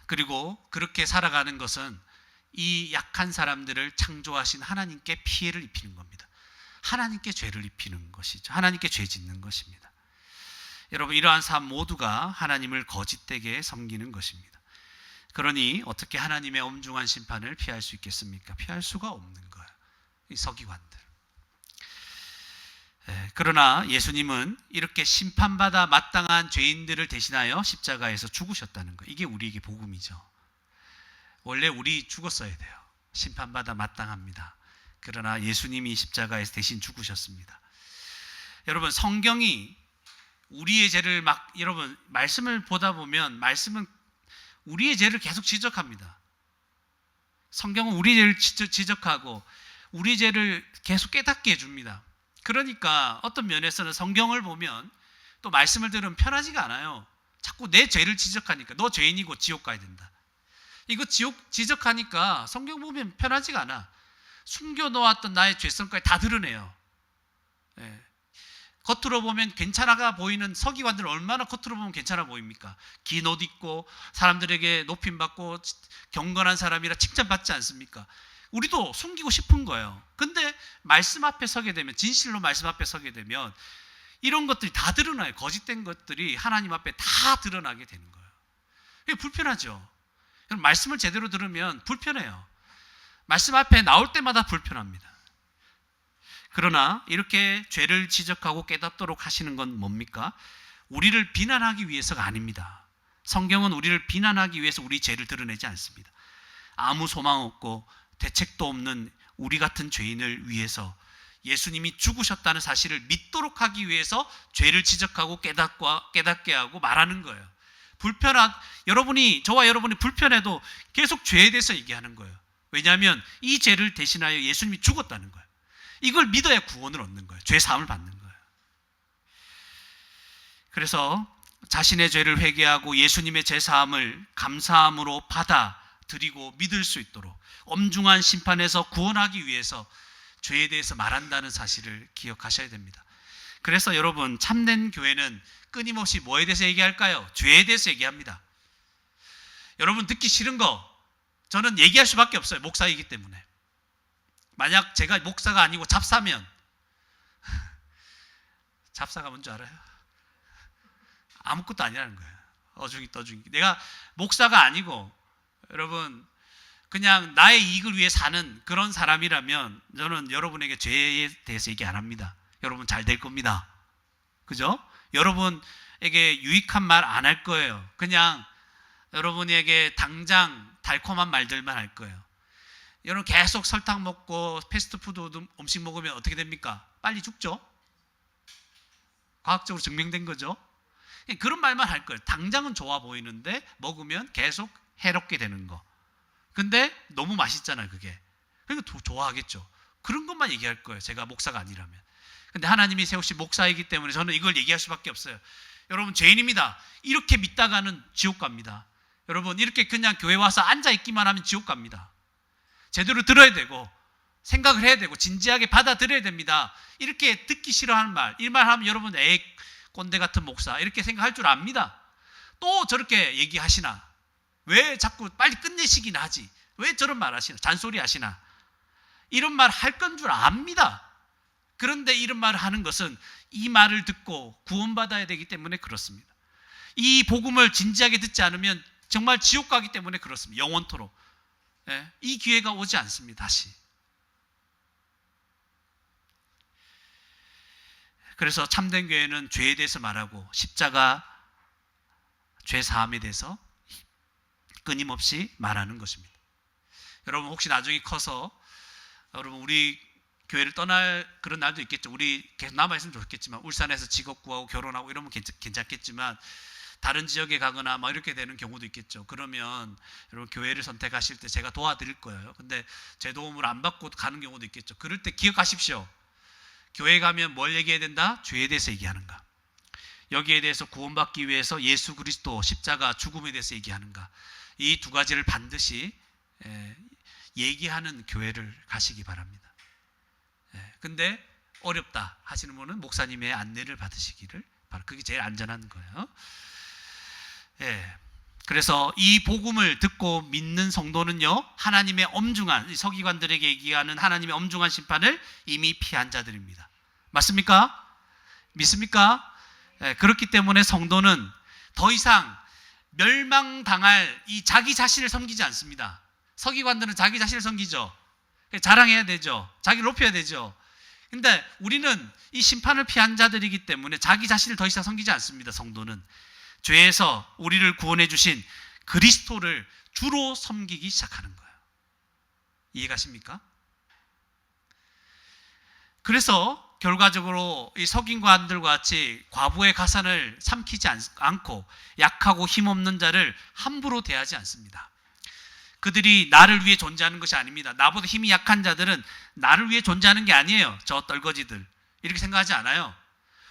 그리고 그렇게 살아가는 것은 이 약한 사람들을 창조하신 하나님께 피해를 입히는 겁니다. 하나님께 죄를 입히는 것이죠. 하나님께 죄 짓는 것입니다. 여러분, 이러한 삶 모두가 하나님을 거짓되게 섬기는 것입니다. 그러니 어떻게 하나님의 엄중한 심판을 피할 수 있겠습니까? 피할 수가 없는 거예요. 이 서기관들. 그러나 예수님은 이렇게 심판받아 마땅한 죄인들을 대신하여 십자가에서 죽으셨다는 거. 이게 우리에게 복음이죠. 원래 우리 죽었어야 돼요. 심판받아 마땅합니다. 그러나 예수님이 십자가에서 대신 죽으셨습니다. 여러분, 성경이 우리의 죄를 여러분 말씀을 보다 보면 말씀은 우리의 죄를 계속 지적합니다. 성경은 우리의 죄를 지적하고 우리 죄를 계속 깨닫게 해줍니다. 그러니까 어떤 면에서는 성경을 보면 또 말씀을 들으면 편하지가 않아요. 자꾸 내 죄를 지적하니까 너 죄인이고 지옥 가야 된다. 이거 지옥 지적하니까 성경 보면 편하지가 않아. 숨겨놓았던 나의 죄성까지 다 드러내요. 겉으로 보면 괜찮아 보이는 서기관들 얼마나 겉으로 보면 괜찮아 보입니까? 긴 옷 입고 사람들에게 높임받고 경건한 사람이라 칭찬받지 않습니까? 우리도 숨기고 싶은 거예요. 근데 말씀 앞에 서게 되면, 진실로 말씀 앞에 서게 되면 이런 것들이 다 드러나요. 거짓된 것들이 하나님 앞에 다 드러나게 되는 거예요. 이게 불편하죠. 말씀을 제대로 들으면 불편해요. 말씀 앞에 나올 때마다 불편합니다. 그러나 이렇게 죄를 지적하고 깨닫도록 하시는 건 뭡니까? 우리를 비난하기 위해서가 아닙니다. 성경은 우리를 비난하기 위해서 우리 죄를 드러내지 않습니다. 아무 소망 없고 대책도 없는 우리 같은 죄인을 위해서 예수님이 죽으셨다는 사실을 믿도록 하기 위해서 죄를 지적하고 깨닫게 하고 말하는 거예요. 저와 여러분이 불편해도 계속 죄에 대해서 얘기하는 거예요. 왜냐하면 이 죄를 대신하여 예수님이 죽었다는 거예요. 이걸 믿어야 구원을 얻는 거예요. 죄 사함을 받는 거예요. 그래서 자신의 죄를 회개하고 예수님의 죄 사함을 감사함으로 받아들이고 믿을 수 있도록 엄중한 심판에서 구원하기 위해서 죄에 대해서 말한다는 사실을 기억하셔야 됩니다. 그래서 여러분, 참된 교회는 끊임없이 뭐에 대해서 얘기할까요? 죄에 대해서 얘기합니다. 여러분, 듣기 싫은 거 저는 얘기할 수밖에 없어요. 목사이기 때문에. 만약 제가 목사가 아니고 잡사면, 잡사가 뭔지 알아요? 아무것도 아니라는 거예요. 어중이 떠중이. 내가 목사가 아니고 여러분 그냥 나의 이익을 위해 사는 그런 사람이라면 저는 여러분에게 죄에 대해서 얘기 안 합니다. 여러분 잘 될 겁니다. 그죠? 여러분에게 유익한 말 안 할 거예요. 그냥 여러분에게 당장 달콤한 말들만 할 거예요. 여러분 계속 설탕 먹고 패스트푸드 음식 먹으면 어떻게 됩니까? 빨리 죽죠? 과학적으로 증명된 거죠? 그런 말만 할 거예요. 당장은 좋아 보이는데 먹으면 계속 해롭게 되는 거. 근데 너무 맛있잖아요, 그게. 그러니까 좋아하겠죠. 그런 것만 얘기할 거예요. 제가 목사가 아니라면. 근데 하나님이 세우신 목사이기 때문에 저는 이걸 얘기할 수밖에 없어요. 여러분, 죄인입니다. 이렇게 믿다가는 지옥 갑니다. 여러분, 이렇게 그냥 교회 와서 앉아있기만 하면 지옥 갑니다. 제대로 들어야 되고 생각을 해야 되고 진지하게 받아들여야 됩니다. 이렇게 듣기 싫어하는 말, 이 말 하면 여러분, 에이 꼰대 같은 목사 이렇게 생각할 줄 압니다. 또 저렇게 얘기하시나? 왜 자꾸 빨리 끝내시긴 하지? 왜 저런 말 하시나? 잔소리 하시나? 이런 말 할 건 줄 압니다. 그런데 이런 말을 하는 것은 이 말을 듣고 구원받아야 되기 때문에 그렇습니다. 이 복음을 진지하게 듣지 않으면 정말 지옥 가기 때문에 그렇습니다. 영원토록. 이 기회가 오지 않습니다. 다시. 그래서 참된 교회는 죄에 대해서 말하고 십자가 죄 사함에 대해서 끊임없이 말하는 것입니다. 여러분, 혹시 나중에 커서 여러분 우리 교회를 떠날 그런 날도 있겠죠. 우리 계속 남아있으면 좋겠지만 울산에서 직업 구하고 결혼하고 이러면 괜찮겠지만 다른 지역에 가거나 막 이렇게 되는 경우도 있겠죠. 그러면 여러분 교회를 선택하실 때 제가 도와드릴 거예요. 근데 제 도움을 안 받고 가는 경우도 있겠죠. 그럴 때 기억하십시오. 교회 가면 뭘 얘기해야 된다? 죄에 대해서 얘기하는가? 여기에 대해서 구원받기 위해서 예수 그리스도 십자가 죽음에 대해서 얘기하는가? 이 두 가지를 반드시 얘기하는 교회를 가시기 바랍니다. 근데 어렵다 하시는 분은 목사님의 안내를 받으시기를 바랍니다. 그게 제일 안전한 거예요. 그래서 이 복음을 듣고 믿는 성도는요, 하나님의 엄중한, 서기관들에게 얘기하는 하나님의 엄중한 심판을 이미 피한 자들입니다. 맞습니까? 믿습니까? 그렇기 때문에 성도는 더 이상 멸망당할 이 자기 자신을 섬기지 않습니다. 서기관들은 자기 자신을 섬기죠. 자랑해야 되죠. 자기를 높여야 되죠. 근데 우리는 이 심판을 피한 자들이기 때문에 자기 자신을 더 이상 섬기지 않습니다. 성도는 죄에서 우리를 구원해 주신 그리스도를 주로 섬기기 시작하는 거예요. 이해가십니까? 그래서 결과적으로 이 서기관들과 같이 과부의 가산을 삼키지 않고 약하고 힘없는 자를 함부로 대하지 않습니다. 그들이 나를 위해 존재하는 것이 아닙니다. 나보다 힘이 약한 자들은 나를 위해 존재하는 게 아니에요. 저 떨거지들. 이렇게 생각하지 않아요.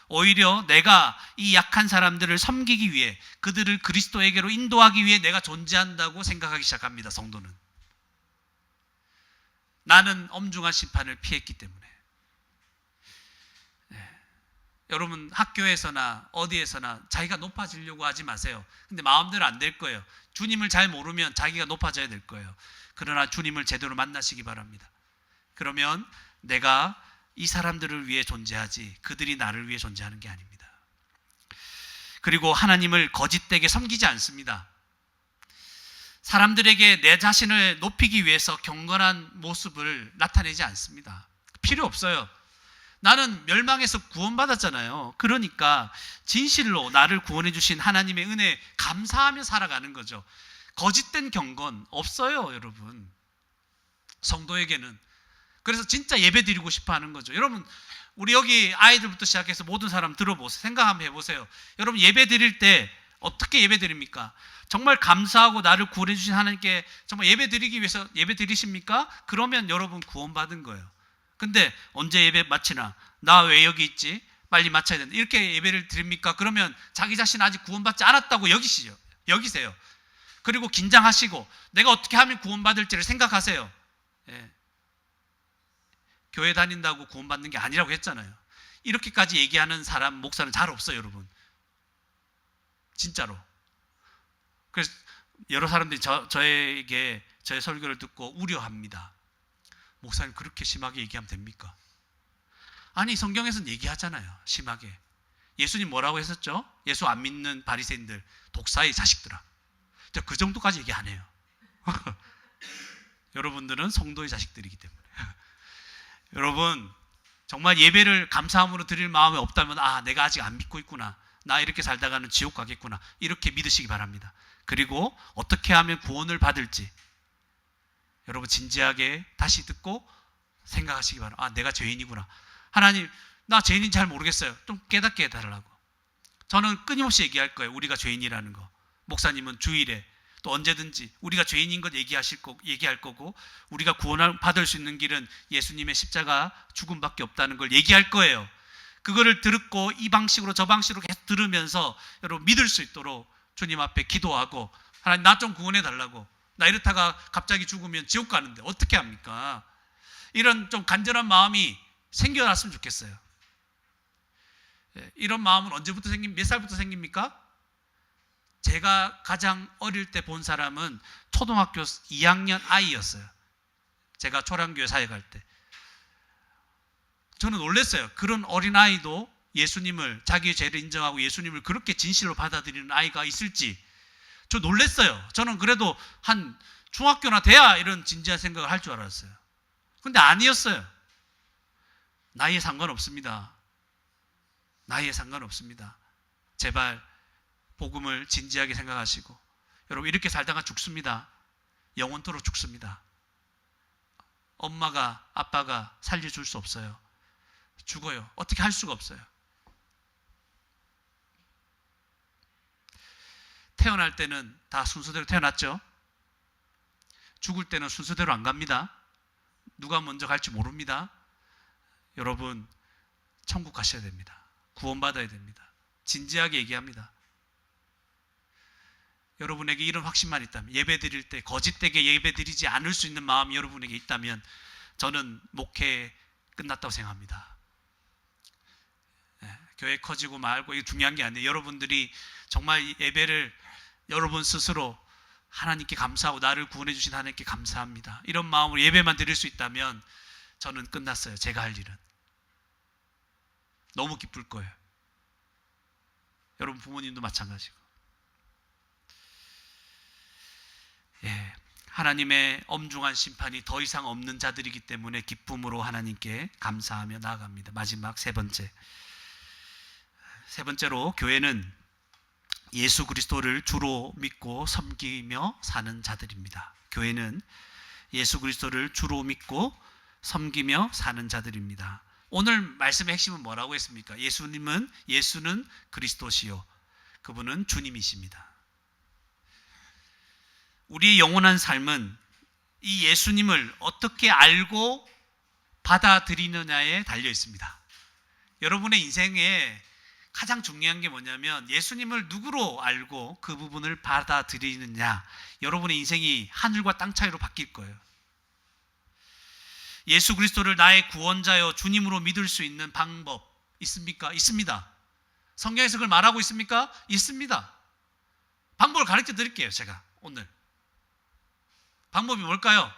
오히려 내가 이 약한 사람들을 섬기기 위해, 그들을 그리스도에게로 인도하기 위해 내가 존재한다고 생각하기 시작합니다. 성도는. 나는 엄중한 심판을 피했기 때문에. 여러분 학교에서나 어디에서나 자기가 높아지려고 하지 마세요. 근데 마음대로 안 될 거예요. 주님을 잘 모르면 자기가 높아져야 될 거예요. 그러나 주님을 제대로 만나시기 바랍니다. 그러면 내가 이 사람들을 위해 존재하지 그들이 나를 위해 존재하는 게 아닙니다. 그리고 하나님을 거짓되게 섬기지 않습니다. 사람들에게 내 자신을 높이기 위해서 경건한 모습을 나타내지 않습니다. 필요 없어요. 나는 멸망에서 구원받았잖아요. 그러니까 진실로 나를 구원해 주신 하나님의 은혜에 감사하며 살아가는 거죠. 거짓된 경건 없어요, 여러분. 성도에게는. 그래서 진짜 예배 드리고 싶어 하는 거죠. 여러분, 우리 여기 아이들부터 시작해서 모든 사람 들어보세요. 생각 한번 해보세요. 여러분 예배 드릴 때 어떻게 예배 드립니까? 정말 감사하고 나를 구원해 주신 하나님께 정말 예배 드리기 위해서 예배 드리십니까? 그러면 여러분 구원받은 거예요. 근데 언제 예배 마치나? 나 왜 여기 있지? 빨리 마쳐야 된다. 이렇게 예배를 드립니까? 그러면 자기 자신 아직 구원받지 않았다고 여기세요. 그리고 긴장하시고 내가 어떻게 하면 구원받을지를 생각하세요. 교회 다닌다고 구원받는 게 아니라고 했잖아요. 이렇게까지 얘기하는 사람, 목사는 잘 없어요, 여러분. 진짜로. 그래서 여러 사람들이 저에게 저의 설교를 듣고 우려합니다. 목사님 그렇게 심하게 얘기하면 됩니까? 아니 성경에서는 얘기하잖아요. 심하게. 예수님 뭐라고 했었죠? 예수 안 믿는 바리새인들, 독사의 자식들아. 그 정도까지 얘기 안 해요. 여러분들은 성도의 자식들이기 때문에. 여러분 정말 예배를 감사함으로 드릴 마음이 없다면 내가 아직 안 믿고 있구나. 나 이렇게 살다가는 지옥 가겠구나. 이렇게 믿으시기 바랍니다. 그리고 어떻게 하면 구원을 받을지 여러분 진지하게 다시 듣고 생각하시기 바랍니다. 내가 죄인이구나. 하나님 나 죄인인지 잘 모르겠어요. 좀 깨닫게 해달라고. 저는 끊임없이 얘기할 거예요. 우리가 죄인이라는 거. 목사님은 주일에 또 언제든지 우리가 죄인인 것 얘기할 거고 우리가 구원을 받을 수 있는 길은 예수님의 십자가 죽음밖에 없다는 걸 얘기할 거예요. 그거를 듣고 이 방식으로 저 방식으로 계속 들으면서 여러분 믿을 수 있도록 주님 앞에 기도하고, 하나님 나 좀 구원해 달라고. 나 이렇다가 갑자기 죽으면 지옥 가는데 어떻게 합니까? 이런 좀 간절한 마음이 생겨났으면 좋겠어요. 이런 마음은 언제부터 몇 살부터 생깁니까? 제가 가장 어릴 때 본 사람은 초등학교 2학년 아이였어요. 제가 초량교회 사회 갈 때. 저는 놀랐어요. 그런 어린아이도 예수님을, 자기의 죄를 인정하고 예수님을 그렇게 진실로 받아들이는 아이가 있을지 저 놀랐어요. 저는 그래도 한 중학교나 돼야 이런 진지한 생각을 할 줄 알았어요. 근데 아니었어요. 나이에 상관없습니다. 나이에 상관없습니다. 제발 복음을 진지하게 생각하시고, 여러분 이렇게 살다가 죽습니다. 영원토록 죽습니다. 엄마가 아빠가 살려줄 수 없어요. 죽어요. 어떻게 할 수가 없어요. 태어날 때는 다 순서대로 태어났죠. 죽을 때는 순서대로 안 갑니다. 누가 먼저 갈지 모릅니다. 여러분 천국 가셔야 됩니다. 구원받아야 됩니다. 진지하게 얘기합니다. 여러분에게 이런 확신만 있다면, 예배 드릴 때 거짓되게 예배 드리지 않을 수 있는 마음이 여러분에게 있다면 저는 목회 끝났다고 생각합니다. 교회 커지고 말고 이게 중요한 게 아니에요. 여러분들이 정말 예배를 여러분 스스로 하나님께 감사하고 나를 구원해 주신 하나님께 감사합니다, 이런 마음으로 예배만 드릴 수 있다면 저는 끝났어요. 제가 할 일은. 너무 기쁠 거예요. 여러분 부모님도 마찬가지고. 하나님의 엄중한 심판이 더 이상 없는 자들이기 때문에 기쁨으로 하나님께 감사하며 나아갑니다. 마지막 세 번째로 교회는 예수 그리스도를 주로 믿고 섬기며 사는 자들입니다. 교회는 예수 그리스도를 주로 믿고 섬기며 사는 자들입니다. 오늘 말씀의 핵심은 뭐라고 했습니까? 예수는 그리스도시요, 그분은 주님이십니다. 우리의 영원한 삶은 이 예수님을 어떻게 알고 받아들이느냐에 달려 있습니다. 여러분의 인생에 가장 중요한 게 뭐냐면 예수님을 누구로 알고 그 부분을 받아들이느냐. 여러분의 인생이 하늘과 땅 차이로 바뀔 거예요. 예수 그리스도를 나의 구원자여 주님으로 믿을 수 있는 방법 있습니까? 있습니다. 성경에서 그걸 말하고 있습니까? 있습니다. 방법을 가르쳐 드릴게요. 제가 오늘 방법이 뭘까요?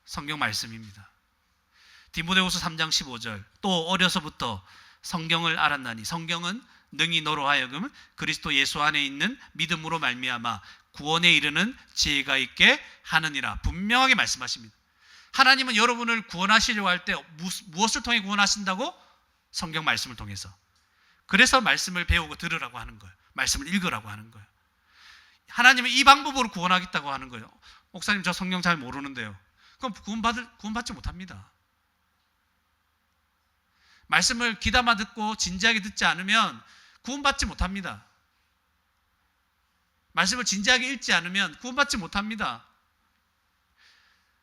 성경 말씀입니다. 디모데후서 3장 15절. 또 어려서부터 성경을 알았나니 성경은 능히 너로 하여금 그리스도 예수 안에 있는 믿음으로 말미암아 구원에 이르는 지혜가 있게 하느니라. 분명하게 말씀하십니다. 하나님은 여러분을 구원하시려고 할 때 무엇을 통해 구원하신다고? 성경 말씀을 통해서. 그래서 말씀을 배우고 들으라고 하는 거예요. 말씀을 읽으라고 하는 거예요. 하나님은 이 방법으로 구원하겠다고 하는 거예요. 목사님 저 성경 잘 모르는데요. 그럼 구원받지 못합니다. 말씀을 귀담아 듣고 진지하게 듣지 않으면 구원받지 못합니다. 말씀을 진지하게 읽지 않으면 구원받지 못합니다.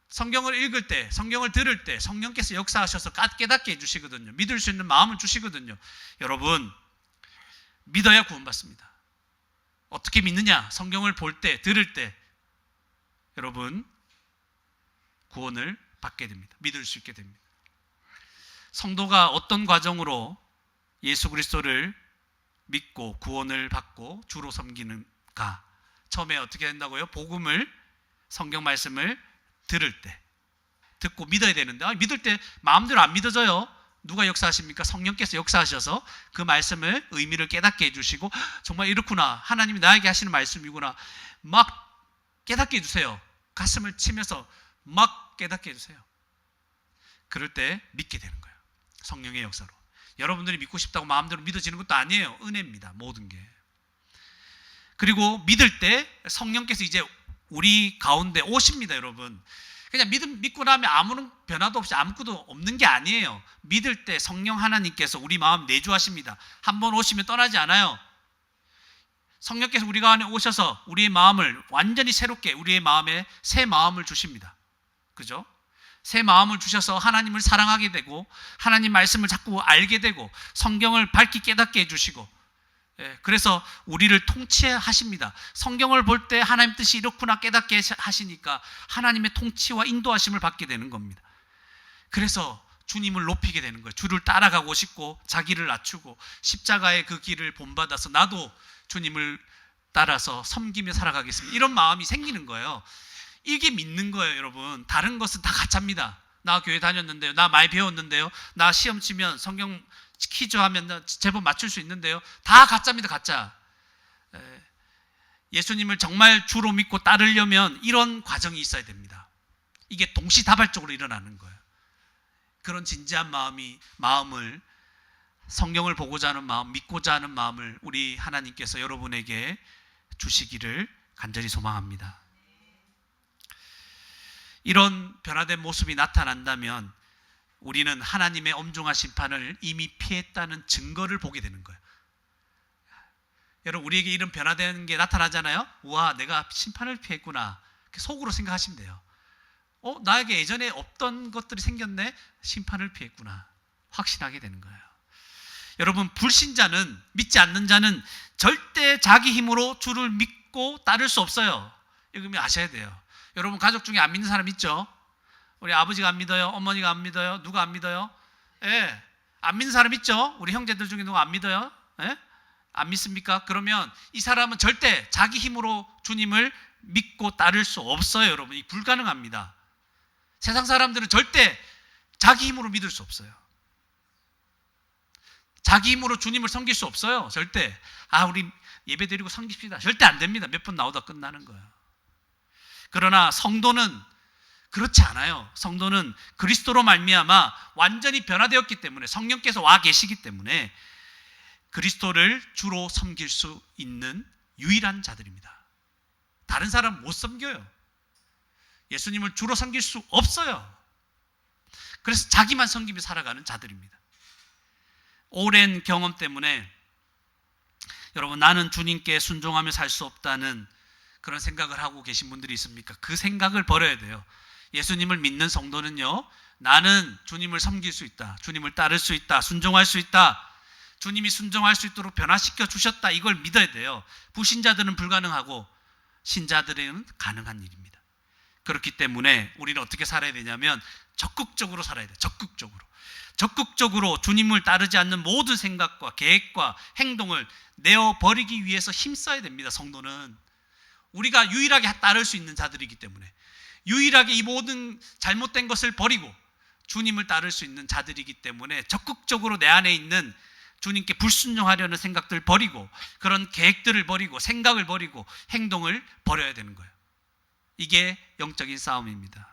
성경을 읽을 때, 성경을 들을 때 성령께서 역사하셔서 깨닫게 해주시거든요. 믿을 수 있는 마음을 주시거든요. 여러분 믿어야 구원받습니다. 어떻게 믿느냐? 성경을 볼 때, 들을 때 여러분 구원을 받게 됩니다. 믿을 수 있게 됩니다. 성도가 어떤 과정으로 예수 그리스도를 믿고 구원을 받고 주로 섬기는가? 처음에 어떻게 된다고요? 복음을, 성경 말씀을 들을 때, 듣고 믿어야 되는데 믿을 때 마음대로 안 믿어져요. 누가 역사하십니까? 성령께서 역사하셔서 그 말씀을 의미를 깨닫게 해주시고 정말 이렇구나, 하나님이 나에게 하시는 말씀이구나 막 깨닫게 해주세요. 가슴을 치면서 막 깨닫게 해주세요. 그럴 때 믿게 되는 거예요. 성령의 역사로. 여러분들이 믿고 싶다고 마음대로 믿어지는 것도 아니에요. 은혜입니다. 모든 게. 그리고 믿을 때 성령께서 이제 우리 가운데 오십니다. 여러분 그냥 믿고 나면 아무런 변화도 없이 아무것도 없는 게 아니에요. 믿을 때 성령 하나님께서 우리 마음 내주하십니다. 한번 오시면 떠나지 않아요. 성령께서 우리 가운데 오셔서 우리의 마음을 완전히 새롭게, 우리의 마음에 새 마음을 주십니다. 그죠? 새 마음을 주셔서 하나님을 사랑하게 되고 하나님 말씀을 자꾸 알게 되고 성경을 밝히 깨닫게 해주시고, 그래서 우리를 통치하십니다. 성경을 볼 때 하나님 뜻이 이렇구나 깨닫게 하시니까 하나님의 통치와 인도하심을 받게 되는 겁니다. 그래서 주님을 높이게 되는 거예요. 주를 따라가고 싶고 자기를 낮추고 십자가의 그 길을 본받아서 나도 주님을 따라서 섬기며 살아가겠습니다. 이런 마음이 생기는 거예요. 이게 믿는 거예요, 여러분. 다른 것은 다 가짜입니다. 나 교회 다녔는데요. 나 많이 배웠는데요. 나 시험 치면 성경 퀴즈 하면 제법 맞출 수 있는데요. 다 가짜입니다, 가짜. 예수님을 정말 주로 믿고 따르려면 이런 과정이 있어야 됩니다. 이게 동시다발적으로 일어나는 거예요. 그런 진지한 마음을, 성경을 보고자 하는 마음, 믿고자 하는 마음을 우리 하나님께서 여러분에게 주시기를 간절히 소망합니다. 이런 변화된 모습이 나타난다면 우리는 하나님의 엄중한 심판을 이미 피했다는 증거를 보게 되는 거예요. 여러분, 우리에게 이런 변화되는 게 나타나잖아요. 우와, 내가 심판을 피했구나. 속으로 생각하시면 돼요. 나에게 예전에 없던 것들이 생겼네. 심판을 피했구나. 확신하게 되는 거예요. 여러분, 불신자는, 믿지 않는 자는 절대 자기 힘으로 주를 믿고 따를 수 없어요. 이거 아셔야 돼요. 여러분, 가족 중에 안 믿는 사람 있죠? 우리 아버지가 안 믿어요? 어머니가 안 믿어요? 누가 안 믿어요? 예, 안 믿는 사람 있죠? 우리 형제들 중에 누가 안 믿어요? 예? 안 믿습니까? 그러면 이 사람은 절대 자기 힘으로 주님을 믿고 따를 수 없어요, 여러분. 이 불가능합니다. 세상 사람들은 절대 자기 힘으로 믿을 수 없어요. 자기 힘으로 주님을 섬길 수 없어요, 절대. 우리 예배 드리고 섬깁시다. 절대 안 됩니다. 몇 번 나오다 끝나는 거예요. 그러나 성도는 그렇지 않아요. 성도는 그리스도로 말미암아 완전히 변화되었기 때문에, 성령께서 와 계시기 때문에 그리스도를 주로 섬길 수 있는 유일한 자들입니다. 다른 사람 못 섬겨요. 예수님을 주로 섬길 수 없어요. 그래서 자기만 섬기며 살아가는 자들입니다. 오랜 경험 때문에 여러분, 나는 주님께 순종하며 살 수 없다는 그런 생각을 하고 계신 분들이 있습니까? 그 생각을 버려야 돼요. 예수님을 믿는 성도는요, 나는 주님을 섬길 수 있다, 주님을 따를 수 있다, 순종할 수 있다, 주님이 순종할 수 있도록 변화시켜 주셨다, 이걸 믿어야 돼요. 불신자들은 불가능하고 신자들에게는 가능한 일입니다. 그렇기 때문에 우리는 어떻게 살아야 되냐면 적극적으로 살아야 돼요. 적극적으로 주님을 따르지 않는 모든 생각과 계획과 행동을 내어버리기 위해서 힘써야 됩니다. 성도는 우리가 유일하게 따를 수 있는 자들이기 때문에, 유일하게 이 모든 잘못된 것을 버리고 주님을 따를 수 있는 자들이기 때문에 적극적으로 내 안에 있는 주님께 불순종하려는 생각들 버리고, 그런 계획들을 버리고, 생각을 버리고, 행동을 버려야 되는 거예요. 이게 영적인 싸움입니다.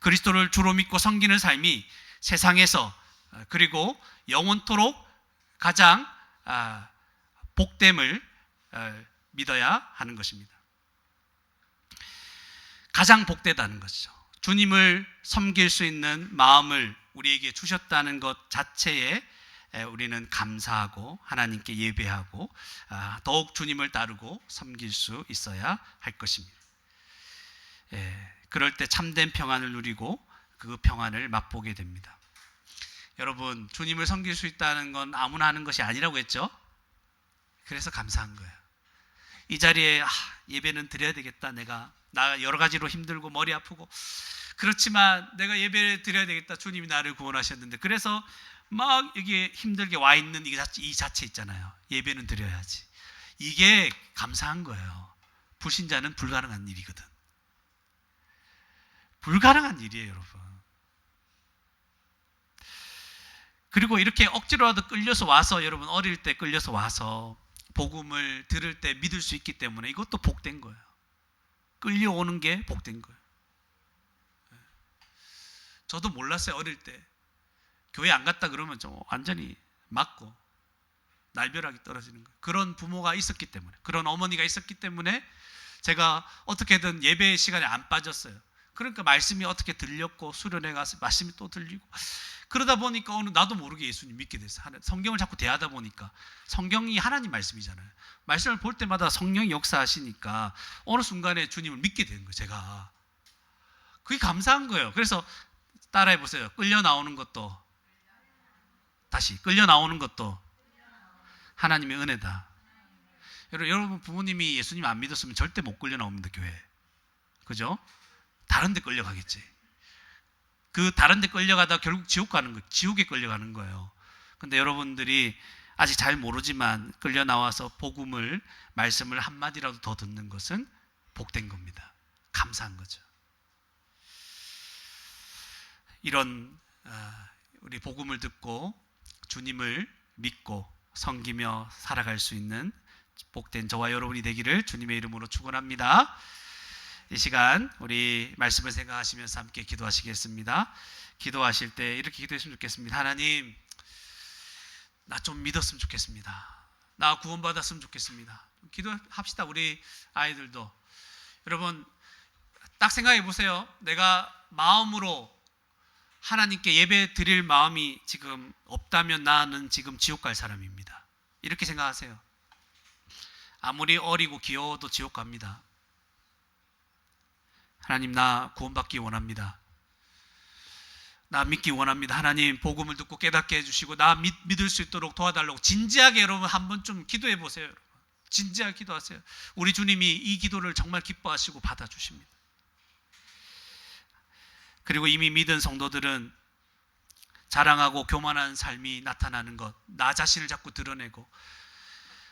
그리스도를 주로 믿고 섬기는 삶이 세상에서 그리고 영원토록 가장 복됨을 믿어야 하는 것입니다. 가장 복되다는 것이죠. 주님을 섬길 수 있는 마음을 우리에게 주셨다는 것 자체에 우리는 감사하고 하나님께 예배하고 더욱 주님을 따르고 섬길 수 있어야 할 것입니다. 그럴 때 참된 평안을 누리고 그 평안을 맛보게 됩니다. 여러분, 주님을 섬길 수 있다는 건 아무나 하는 것이 아니라고 했죠? 그래서 감사한 거예요. 이 자리에 예배는 드려야 되겠다. 나 여러 가지로 힘들고 머리 아프고 그렇지만 내가 예배를 드려야 되겠다. 주님이 나를 구원하셨는데, 그래서 막 여기에 힘들게 와 있는 이 자체 있잖아요. 예배는 드려야지. 이게 감사한 거예요. 불신자는 불가능한 일이거든. 불가능한 일이에요, 여러분. 그리고 이렇게 억지로라도 끌려서 와서, 여러분 어릴 때 끌려서 와서 복음을 들을 때 믿을 수 있기 때문에 이것도 복된 거예요. 끌려오는 게 복된 거예요. 저도 몰랐어요. 어릴 때 교회 안 갔다 그러면 좀 완전히 맞고 날벼락이 떨어지는 거예요. 그런 부모가 있었기 때문에, 그런 어머니가 있었기 때문에 제가 어떻게든 예배 시간에 안 빠졌어요. 그러니까 말씀이 어떻게 들렸고 수련회 가서 말씀이 또 들리고, 그러다 보니까 어느 나도 모르게 예수님 믿게 됐어요. 성경을 자꾸 대하다 보니까, 성경이 하나님 말씀이잖아요. 말씀을 볼 때마다 성령이 역사하시니까 어느 순간에 주님을 믿게 된 거예요. 제가 그게 감사한 거예요. 그래서 따라해 보세요. 끌려 나오는 것도, 다시 끌려 나오는 것도 하나님의 은혜다. 여러분 부모님이 예수님 안 믿었으면 절대 못 끌려 나옵니다, 교회. 그죠? 다른 데 끌려가겠지. 그 다른 데 끌려가다 결국 지옥 가는 거, 지옥에 끌려가는 거예요. 근데 여러분들이 아직 잘 모르지만 끌려 나와서 복음을, 말씀을 한마디라도 더 듣는 것은 복된 겁니다. 감사한 거죠. 이런 우리 복음을 듣고 주님을 믿고 섬기며 살아갈 수 있는 복된 저와 여러분이 되기를 주님의 이름으로 축원합니다. 이 시간 우리 말씀을 생각하시면서 함께 기도하시겠습니다. 기도하실 때 이렇게 기도했으면 좋겠습니다. 하나님, 나 좀 믿었으면 좋겠습니다. 나 구원받았으면 좋겠습니다. 기도합시다. 우리 아이들도. 여러분 딱 생각해 보세요. 내가 마음으로 하나님께 예배 드릴 마음이 지금 없다면 나는 지금 지옥 갈 사람입니다. 이렇게 생각하세요. 아무리 어리고 귀여워도 지옥 갑니다. 하나님, 나 구원받기 원합니다. 나 믿기 원합니다. 하나님, 복음을 듣고 깨닫게 해주시고 나 믿을 수 있도록 도와달라고 진지하게 여러분 한 번쯤 기도해 보세요. 여러분. 진지하게 기도하세요. 우리 주님이 이 기도를 정말 기뻐하시고 받아주십니다. 그리고 이미 믿은 성도들은 자랑하고 교만한 삶이 나타나는 것, 나 자신을 자꾸 드러내고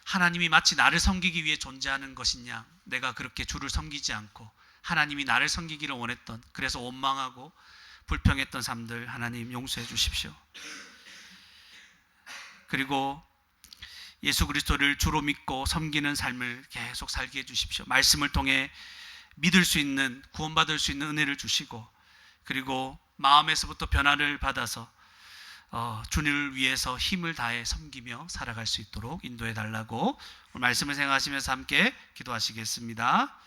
하나님이 마치 나를 섬기기 위해 존재하는 것이냐, 내가 그렇게 주를 섬기지 않고 하나님이 나를 섬기기를 원했던, 그래서 원망하고 불평했던 삶들 하나님 용서해 주십시오. 그리고 예수 그리스도를 주로 믿고 섬기는 삶을 계속 살게 해주십시오. 말씀을 통해 믿을 수 있는, 구원받을 수 있는 은혜를 주시고, 그리고 마음에서부터 변화를 받아서 주님을 위해서 힘을 다해 섬기며 살아갈 수 있도록 인도해 달라고 오늘 말씀을 생각하시면서 함께 기도하시겠습니다.